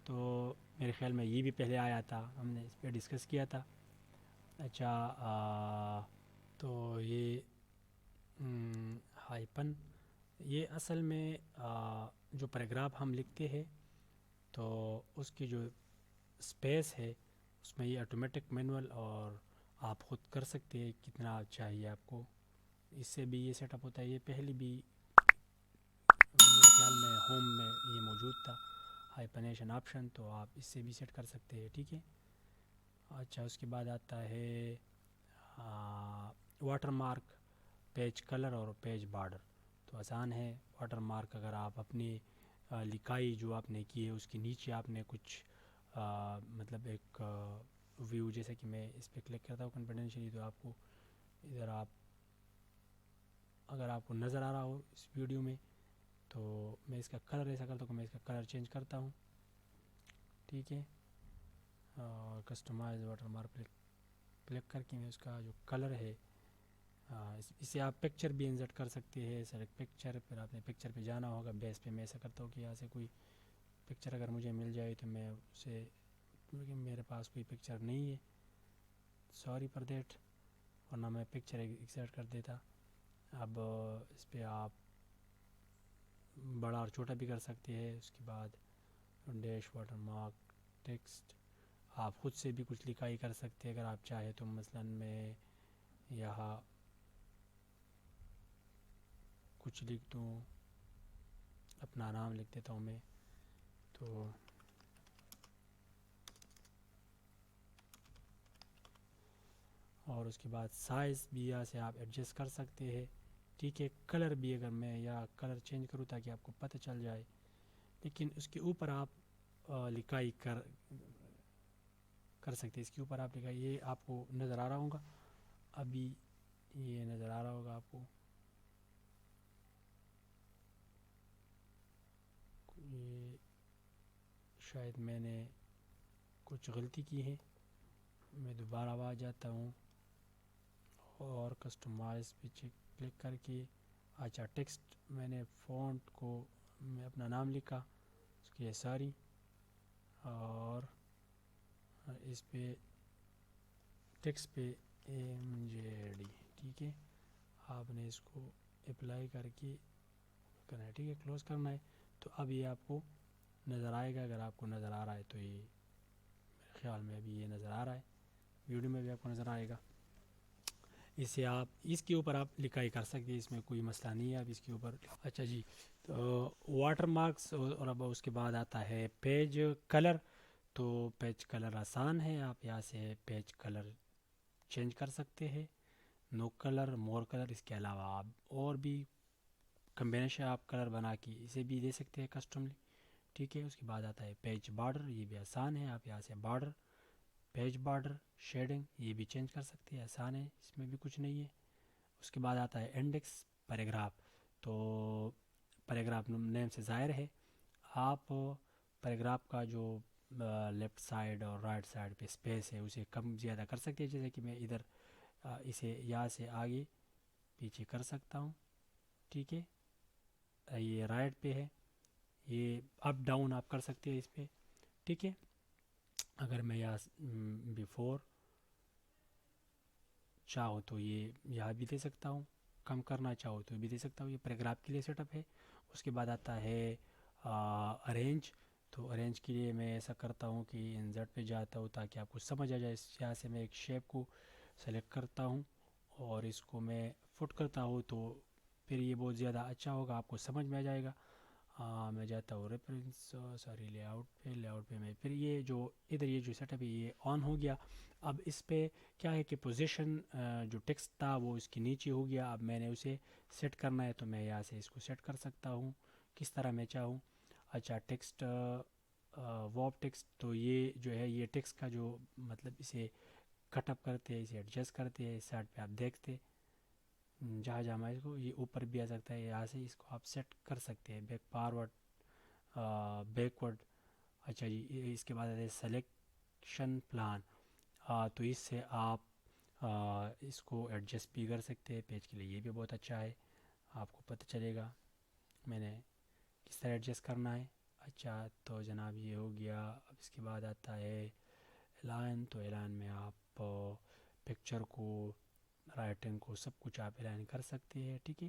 تو میرے خیال میں یہ بھی پہلے آیا تھا, ہم نے اس پہ ڈسکس کیا تھا. اچھا, تو یہ ہائپن, یہ اصل میں جو پیراگراف ہم لکھتے ہیں تو اس کی جو اسپیس ہے اس میں یہ آٹومیٹک مینول, اور آپ خود کر سکتے ہیں کتنا چاہیے آپ کو. اس سے بھی یہ سیٹ اپ ہوتا ہے. یہ پہلے بھی میرے خیال میں ہوم میں یہ موجود تھا, ہائپنیشن آپشن, تو آپ اس سے بھی سیٹ کر سکتے ہیں. ٹھیک ہے, اچھا. اس کے بعد آتا ہے واٹر مارک, پیج کلر اور پیج بارڈر. تو آسان ہے. واٹر مارک اگر آپ اپنی لکھائی جو آپ نے کی ہے اس کے نیچے آپ نے کچھ مطلب ایک ویو, جیسے کہ میں اس پہ کلک کرتا ہوں کنفیڈینشلی, تو آپ کو ادھر آپ اگر آپ کو نظر آ رہا ہو اس ویڈیو میں, تو میں اس کا کلر ایسا کرتا ہوں کہ میں اس کا کلر چینج کرتا ہوں. ٹھیک ہے, کسٹمائز واٹر مارک کلک کر کے میں اس کا جو کلر ہے اسے آپ پکچر بھی انسرٹ کر سکتے ہیں. سیلیکٹ پکچر, پھر آپ نے پکچر پہ جانا ہوگا بیس پہ. میں ایسا کرتا ہوں کہ یہاں سے کوئی پکچر اگر مجھے مل جائے تو میں اسے, کیونکہ میرے پاس کوئی پکچر نہیں ہے, سوری فار دیٹ, ورنہ میں پکچر انسرٹ کر دیتا. اب اس پہ آپ بڑا اور چھوٹا بھی کر سکتے ہیں. اس کے بعد ڈیش واٹر مارک ٹیکسٹ آپ خود سے بھی کچھ لکھائی کر سکتے ہیں اگر آپ چاہیں تو. مثلا میں یہاں کچھ لکھ دوں, اپنا نام لکھ دیتا ہوں میں, تو اور اس کے بعد سائز بھی یہاں سے آپ ایڈجسٹ کر سکتے ہیں. ٹھیک ہے, کلر بھی اگر میں یا کلر چینج کروں تاکہ آپ کو پتہ چل جائے, لیکن اس کے اوپر آپ لکھائی کر سکتے ہیں. اس کے اوپر آپ لکھائی, یہ آپ کو نظر آ رہا ہوگا, ابھی یہ نظر آ رہا ہوگا آپ کو, یہ شاید میں نے کچھ غلطی کی ہے. میں دوبارہ آ جاتا ہوں اور کسٹمائز پہ کلک کر کے, اچھا ٹیکسٹ میں نے فونٹ کو میں اپنا نام لکھا, اس کی ساری, اور اس پہ ٹیکسٹ پہ MJD. ٹھیک ہے, آپ نے اس کو اپلائی کر کے کرنا ہے. ٹھیک ہے, کلوز کرنا ہے. تو اب یہ آپ کو نظر آئے گا, اگر آپ کو نظر آ رہا ہے تو. یہ میرے خیال میں ابھی یہ نظر آ رہا ہے, ویڈیو میں بھی آپ کو نظر آئے گا. اسے آپ اس کے اوپر آپ لکھائی کر سکتے ہیں, اس میں کوئی مسئلہ نہیں ہے. اب اس کے اوپر اچھا جی, تو واٹر مارکس, اور اب اس کے بعد آتا ہے پیج کلر. تو پیج کلر آسان ہے, آپ یہاں سے پیج کلر چینج کر سکتے ہیں, نو کلر, مور کلر. اس کے علاوہ آپ اور بھی کمبینیشن آپ کلر بنا کے اسے بھی دے سکتے ہیں کسٹملی. ٹھیک ہے, اس کے بعد آتا ہے پیج بارڈر. یہ بھی آسان ہے, آپ یہاں سے بارڈر, پیج بارڈر, شیڈنگ, یہ بھی چینج کر سکتے ہیں, آسان ہے, اس میں بھی کچھ نہیں ہے. اس کے بعد آتا ہے انڈیکس پیراگراف. تو پیراگراف نیم سے ظاہر ہے, آپ پیراگراف کا جو لیفٹ سائڈ اور رائٹ سائڈ پہ اسپیس ہے اسے کم زیادہ کر سکتے ہیں. جیسے کہ میں ادھر اسے یہاں سے آگے پیچھے کر سکتا ہوں. ٹھیک ہے, یہ رائٹ پہ ہے, یہ اپ ڈاؤن آپ کر سکتے ہیں اس پہ. ٹھیک ہے, اگر میں یہاں بیفور چاہو تو یہ یہاں بھی دے سکتا ہوں, کم کرنا چاہو تو بھی دے سکتا ہوں. یہ پیراگراف کے لیے سیٹ اپ ہے. اس کے بعد آتا ہے ارینج. تو ارینج کے لیے میں ایسا کرتا ہوں کہ انزرٹ پہ جاتا ہوں تاکہ آپ کو سمجھ آ جائے. یہاں سے میں ایک شیپ کو سلیکٹ کرتا ہوں اور اس کو میں فٹ کرتا ہوں, تو پھر یہ بہت زیادہ اچھا ہوگا, آپ کو سمجھ میں آ جائے گا. میں جاتا ہوں ریفرنس, لے آؤٹ پہ, لے آؤٹ پہ میں پھر یہ جو ادھر یہ جو سیٹ اپ ہے یہ آن ہو گیا. اب اس پہ کیا ہے کہ پوزیشن جو ٹیکسٹ تھا وہ اس کے نیچے ہو گیا. اب میں نے اسے سیٹ کرنا ہے, تو میں یہاں سے اس کو سیٹ کر سکتا ہوں کس طرح میں چاہوں. اچھا ٹیکسٹ واپ ٹیکسٹ, تو یہ جو ہے یہ ٹیکسٹ کا جو مطلب اسے کٹ اپ کرتے ہیں, اسے ایڈجسٹ کرتے ہیں. اس سائڈ پہ آپ دیکھتے جہاں جہاں میں اس کو, یہ اوپر بھی آ سکتا ہے, یہاں سے اس کو آپ سیٹ کر سکتے ہیں بیک فارورڈ, بیکورڈ. اچھا جی, اس کے بعد آتا ہے سلیکشن پلان. تو اس سے آپ اس کو ایڈجسٹ بھی کر سکتے ہیں پیج کے لیے. یہ بھی بہت اچھا ہے, آپ کو پتہ چلے گا میں نے کس طرح ایڈجسٹ کرنا ہے. اچھا تو جناب یہ ہو گیا. اب اس کے بعد آتا ہے الائن. تو الائن میں آپ پکچر کو, رائٹنگ کو, سب کچھ آپ الائن کر سکتے ہیں. ٹھیک ہے,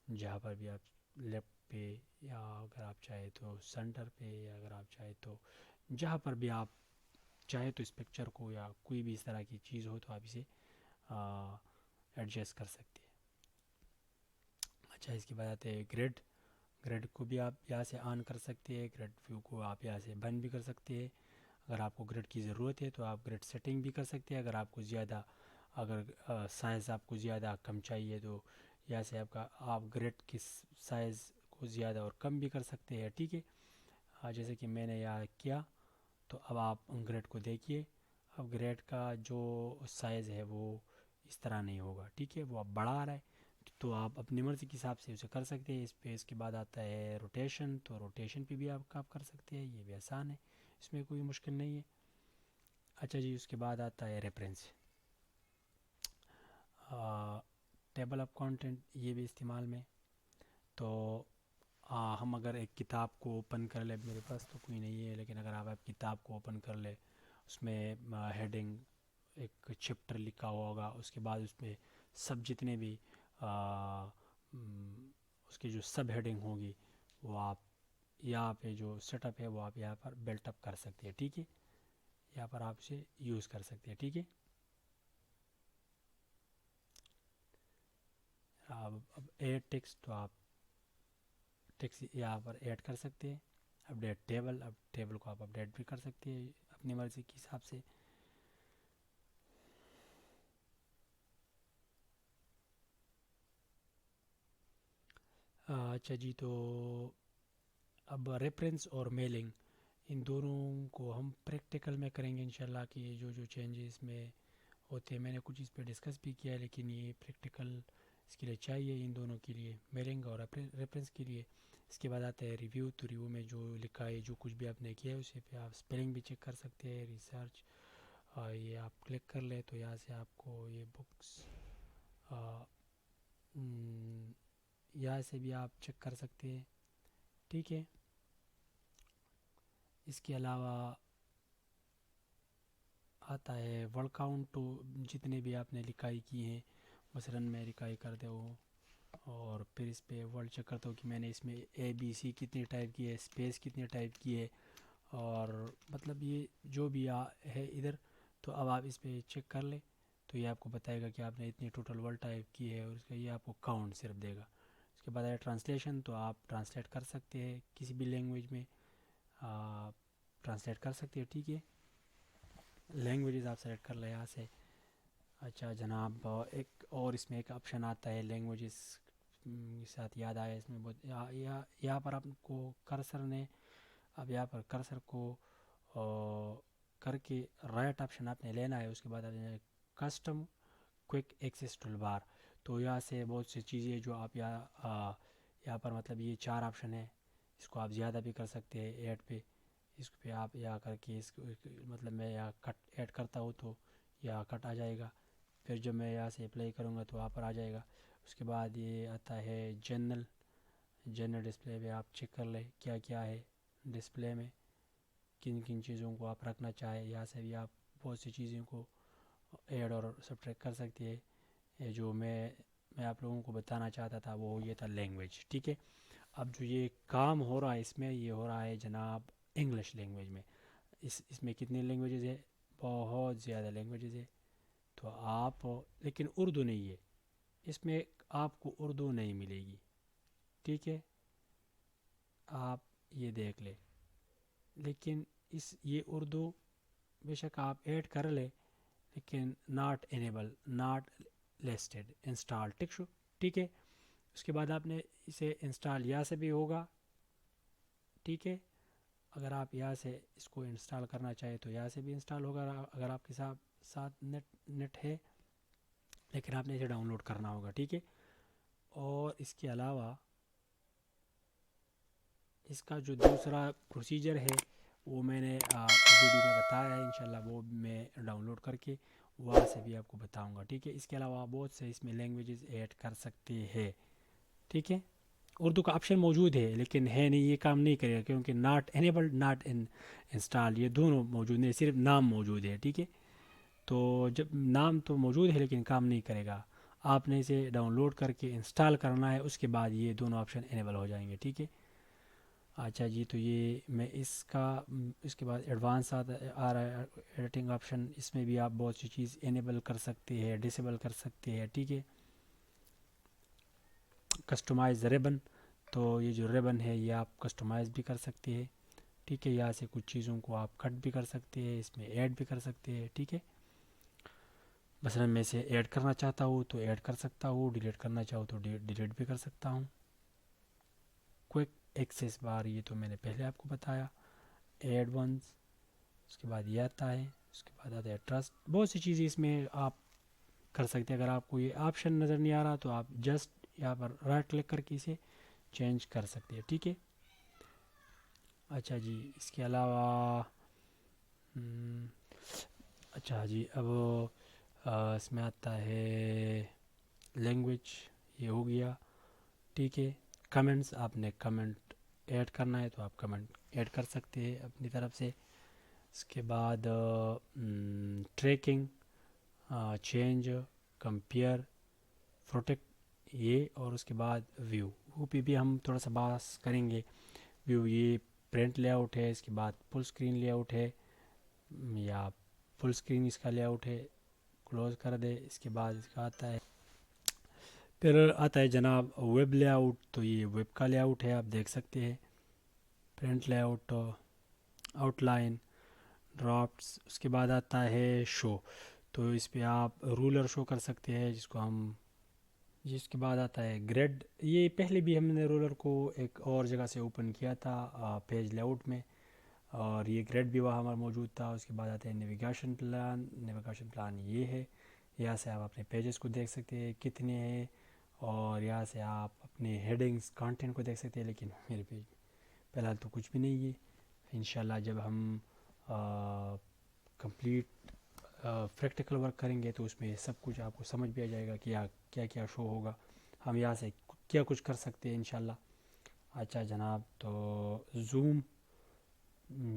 جہاں پر بھی آپ لیفٹ پہ, یا اگر آپ چاہے تو سینٹر پہ, یا اگر آپ چاہے تو جہاں پر بھی آپ چاہے تو اس پکچر کو یا کوئی بھی اس طرح کی چیز ہو تو آپ اسے ایڈجسٹ کر سکتے ہیں. اچھا, اس کے بعد آتے ہیں گریڈ. گریڈ کو بھی آپ یہاں سے آن کر سکتے ہیں, گریڈ ویو کو آپ یہاں سے بند بھی کر سکتے ہیں. اگر آپ کو گریڈ کی ضرورت ہے تو آپ گریڈ سیٹنگ بھی کر سکتے ہیں. اگر آپ کو زیادہ, اگر سائز آپ کو زیادہ کم چاہیے تو یہاں سے آپ گریڈ کی سائز کو زیادہ اور کم بھی کر سکتے ہیں. ٹھیک ہے, جیسے کہ میں نے یہاں کیا, تو اب آپ گریڈ کو دیکھیے. اب گریڈ کا جو سائز ہے وہ اس طرح نہیں ہوگا. ٹھیک ہے, وہ اب بڑا آ رہا ہے, تو آپ اپنی مرضی کے حساب سے اسے کر سکتے ہیں. اس پہ اس کے بعد آتا ہے روٹیشن. تو روٹیشن پہ بھی آپ کر سکتے ہیں, یہ بھی آسان ہے, اس میں کوئی مشکل نہیں ہے. اچھا جی, اس کے بعد آتا ہے ریفرنس, ٹیبل آف کانٹینٹ. یہ بھی استعمال میں. تو ہم اگر ایک کتاب کو اوپن کر لیں, میرے پاس تو کوئی نہیں ہے, لیکن اگر آپ کتاب کو اوپن کر لیں, اس میں ہیڈنگ ایک چیپٹر لکھا ہوا ہوگا, اس کے بعد اس میں سب جتنے بھی اس کی جو سب ہیڈنگ ہوگی وہ آپ یہاں پہ جو سیٹ اپ ہے وہ آپ یہاں پر بیلٹ اپ کر سکتے ہیں. ٹھیک ہے, یہاں پر آپ اسے یوز کر سکتے ہیں. ٹھیک ہے. اب ایڈ ٹیکسٹ تو آپ ٹیکسٹ یہاں پر ایڈ کر سکتے ہیں. اپڈیٹ ٹیبل، اب ٹیبل کو آپ اپڈیٹ بھی کر سکتے ہیں اپنی مرضی کے حساب سے. اچھا جی، تو اب ریفرنس اور میلنگ ان دونوں کو ہم پریکٹیکل میں کریں گے انشاءاللہ کہ جو چینجز میں ہوتے ہیں. میں نے کچھ اس پہ ڈسکس بھی کیا ہے، لیکن یہ پریکٹیکل اس کے لیے چاہیے، ان دونوں کے لیے، میلنگ اور ریفرنس کے لیے. اس کے بعد آتا ہے ریویو. تو ریویو میں جو لکھا ہے، جو کچھ بھی آپ نے کیا ہے، اسے پہ آپ اسپیلنگ بھی چیک کر سکتے ہیں. ریسرچ یہ آپ کلک کر لیں تو یہاں سے آپ کو یہ بکس یہاں سے بھی آپ چیک کر سکتے ہیں. ٹھیک ہے. اس کے علاوہ آتا ہے ورڈ کاؤنٹ. تو جتنے بھی آپ نے لکھائی کی ہیں، مثلا میں لکھائی کرتے ہوں اور پھر اس پہ ورڈ چیک کرتا ہوں کہ میں نے اس میں اے بی سی کتنی ٹائپ کی ہے، اسپیس کتنی ٹائپ کی ہے، اور مطلب یہ جو بھی ہے ادھر. تو اب آپ اس پہ چیک کر لیں تو یہ آپ کو بتائے گا کہ آپ نے اتنی ٹوٹل ورڈ ٹائپ کی ہے، اور اس کا یہ آپ کو کاؤنٹ صرف دے گا. اس کے بعد ہے ٹرانسلیشن. تو آپ ٹرانسلیٹ کر سکتے ہیں کسی بھی لینگویج میں، ٹرانسلیٹ کر سکتے ہیں. ٹھیک ہے. لینگویجز آپ سلیکٹ کر لیں یہاں سے. اچھا جناب، ایک اور اس میں ایک آپشن آتا ہے لینگویجز کے ساتھ، یاد آیا اس میں بہت. یہاں پر آپ کو کرسر نے، اب یہاں پر کرسر کو کر کے رائٹ آپشن آپ نے لینا ہے. اس کے بعد کسٹم کوئک ایکسیس ٹول بار. تو یہاں سے بہت سی چیزیں جو آپ یہاں پر مطلب یہ 4 آپشن ہیں. اس کو آپ زیادہ بھی کر سکتے ہیں ایڈ پہ. اس پہ آپ یہاں کر کے اس کو مطلب میں یہاں کٹ ایڈ کرتا ہوں تو یہاں کٹ آ جائے گا. پھر جب میں یہاں سے اپلائی کروں گا تو وہاں پر آ جائے گا. اس کے بعد یہ آتا ہے جنرل ڈسپلے پہ آپ چیک کر لیں کیا کیا ہے ڈسپلے میں، کن کن چیزوں کو آپ رکھنا چاہیں. یہاں سے بھی آپ بہت سی چیزوں کو ایڈ اور سبٹریکٹ کر سکتے ہیں. یہ جو میں آپ لوگوں کو بتانا چاہتا تھا وہ یہ تھا لینگویج. ٹھیک ہے. اب جو یہ کام ہو رہا ہے اس میں، یہ ہو رہا ہے جناب انگلش لینگویج میں. اس میں کتنی لینگویجز ہے؟ بہت زیادہ لینگویجز ہے. تو آپ لیکن اردو نہیں ہے اس میں، آپ کو اردو نہیں ملے گی. ٹھیک ہے. آپ یہ دیکھ لیں. لیکن یہ اردو بے شک آپ ایڈ کر لیں، لیکن not enable, not listed, install ٹکشو. ٹھیک ہے. اس کے بعد آپ نے اسے انسٹال یہاں سے بھی ہوگا. ٹھیک ہے. اگر آپ یہاں سے اس کو انسٹال کرنا چاہیں تو یہاں سے بھی انسٹال ہوگا اگر آپ کے ساتھ نیٹ ہے، لیکن آپ نے اسے ڈاؤن لوڈ کرنا ہوگا. ٹھیک ہے. اور اس کے علاوہ اس کا جو دوسرا پروسیجر ہے وہ میں نے ویڈیو میں بتایا ہے. انشاءاللہ وہ میں ڈاؤن لوڈ کر کے وہاں سے بھی آپ کو بتاؤں گا. ٹھیک ہے. اس کے علاوہ بہت سے اس میں لینگویجز ایڈ کر سکتے ہیں. ٹھیک ہے. اردو کا آپشن موجود ہے لیکن ہے نہیں، یہ کام نہیں کرے گا کیونکہ ناٹ انیبلڈ، ناٹ انسٹال، یہ دونوں موجود نہیں، صرف نام موجود ہے. ٹھیک ہے. تو جب نام تو موجود ہے لیکن کام نہیں کرے گا. آپ نے اسے ڈاؤن لوڈ کر کے انسٹال کرنا ہے، اس کے بعد یہ دونوں آپشن انیبل ہو جائیں گے. ٹھیک ہے. اچھا جی، تو یہ میں اس کے بعد ایڈوانس آ رہا ہے ایڈیٹنگ آپشن. اس میں بھی آپ بہت سی چیز انیبل کر سکتے ہیں، ڈسیبل کر سکتے ہیں. ٹھیک ہے. Customise ribbon. تو یہ جو ریبن ہے یہ آپ کسٹمائز بھی کر سکتے ہیں. ٹھیک ہے. یہاں سے کچھ چیزوں کو آپ کٹ بھی کر سکتے ہیں، اس میں ایڈ بھی کر سکتے ہیں. ٹھیک ہے. مثلا میں اسے ایڈ کرنا چاہتا ہوں تو ایڈ کر سکتا ہوں، ڈیلیٹ کرنا چاہوں تو ڈیلیٹ بھی کر سکتا ہوں. کوئک ایکسیس بار یہ تو میں نے پہلے آپ کو بتایا. Add once. اس کے بعد یہ آتا ہے. اس کے بعد آتا ہے ٹرسٹ. بہت سی چیزیں اس میں آپ کر سکتے ہیں. اگر آپ کو یہ آپشن نظر نہیں آ رہا تو آپ جسٹ یہاں پر رائٹ کلک کر کے اسے چینج کر سکتے ہیں. ٹھیک ہے. اچھا جی، اس کے علاوہ اچھا جی، اب اس میں آتا ہے لینگویج، یہ ہو گیا. ٹھیک ہے. کمنٹس. آپ نے کمنٹ ایڈ کرنا ہے تو آپ کمنٹ ایڈ کر سکتے ہیں اپنی طرف سے. اس کے بعد ٹریکنگ، چینج، کمپیئر، پروٹیکٹ یہ، اور اس کے بعد ویو پہ بھی ہم تھوڑا سا بات کریں گے. ویو یہ پرنٹ لے آؤٹ ہے. اس کے بعد فل اسکرین لے آؤٹ ہے. یا فل اسکرین اس کا لے آؤٹ ہے، کلوز کر دے. اس کے بعد اس کا آتا ہے، پھر آتا ہے جناب ویب لے آؤٹ. تو یہ ویب کا لے آؤٹ ہے، آپ دیکھ سکتے ہیں. پرنٹ لے آؤٹ، آؤٹ لائن، ڈرافٹس. اس کے بعد آتا ہے شو. تو اس پہ آپ رولر شو کر سکتے ہیں جس کو ہم، جس کے بعد آتا ہے گریڈ. یہ پہلے بھی ہم نے رولر کو ایک اور جگہ سے اوپن کیا تھا پیج لے آؤٹ میں، اور یہ گریڈ بھی وہاں ہمارا موجود تھا. اس کے بعد آتا ہے نیویگیشن پلان. نیویگیشن پلان یہ ہے، یہاں سے آپ اپنے پیجز کو دیکھ سکتے ہیں کتنے ہیں، اور یہاں سے آپ اپنے ہیڈنگز کانٹینٹ کو دیکھ سکتے ہیں. لیکن میرے پیج فی الحال تو کچھ بھی نہیں ہے. انشاءاللہ جب ہم کمپلیٹ پریکٹیکل ورک کریں گے تو اس میں سب کچھ آپ کو سمجھ بھی آ جائے گا کہ کیا کیا شو ہوگا، ہم یہاں سے کیا کچھ کر سکتے ہیں انشاءاللہ. اچھا جناب، تو زوم،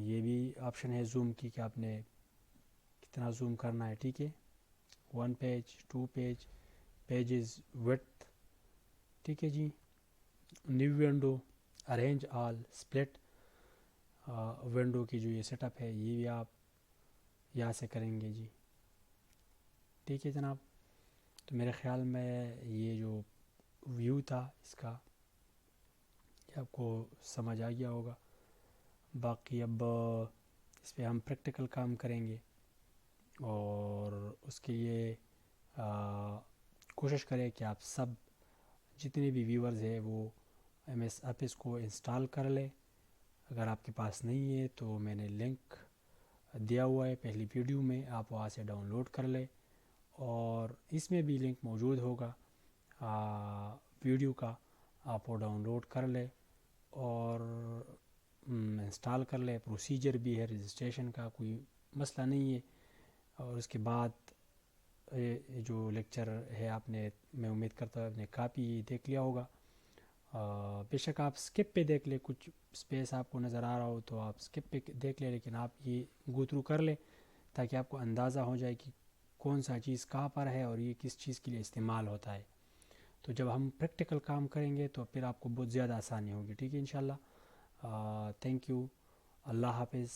یہ بھی آپشن ہے زوم کی کہ آپ نے کتنا زوم کرنا ہے. ٹھیک ہے، 1 پیج، 2 پیج، پیجز وڈتھ. ٹھیک ہے جی. نیو ونڈو، ارینج آل، سپلٹ ونڈو کی جو یہ سیٹ اپ ہے یہ بھی آپ یہاں سے کریں گے جی. ٹھیک ہے جناب. تو میرے خیال میں یہ جو ویو تھا اس کا یہ آپ کو سمجھ آ گیا ہوگا. باقی اب اس پہ ہم پریکٹیکل کام کریں گے، اور اس کے لیے کوشش کریں کہ آپ سب جتنے بھی ویورز ہیں وہ ایم ایس آفس کو انسٹال کر لیں. اگر آپ کے پاس نہیں ہے تو میں نے لنک دیا ہوا ہے پہلی ویڈیو میں، آپ وہاں سے ڈاؤن لوڈ کر لیں. اور اس میں بھی لنک موجود ہوگا ویڈیو کا، آپ وہ ڈاؤن لوڈ کر لیں اور انسٹال کر لیں. پروسیجر بھی ہے رجسٹریشن کا، کوئی مسئلہ نہیں ہے. اور اس کے بعد جو لیکچر ہے آپ نے، میں امید کرتا ہوں آپ نے کاپی دیکھ لیا ہوگا. بے شک آپ سکپ پہ دیکھ لیں، کچھ سپیس آپ کو نظر آ رہا ہو تو آپ سکپ پہ دیکھ لیں، لیکن آپ یہ گو تھرو کر لیں تاکہ آپ کو اندازہ ہو جائے کہ کون سا چیز کہاں پر ہے اور یہ کس چیز کے لیے استعمال ہوتا ہے. تو جب ہم پریکٹیکل کام کریں گے تو پھر آپ کو بہت زیادہ آسانی ہوگی. ٹھیک ہے انشاءاللہ. Thank you. اللہ حافظ.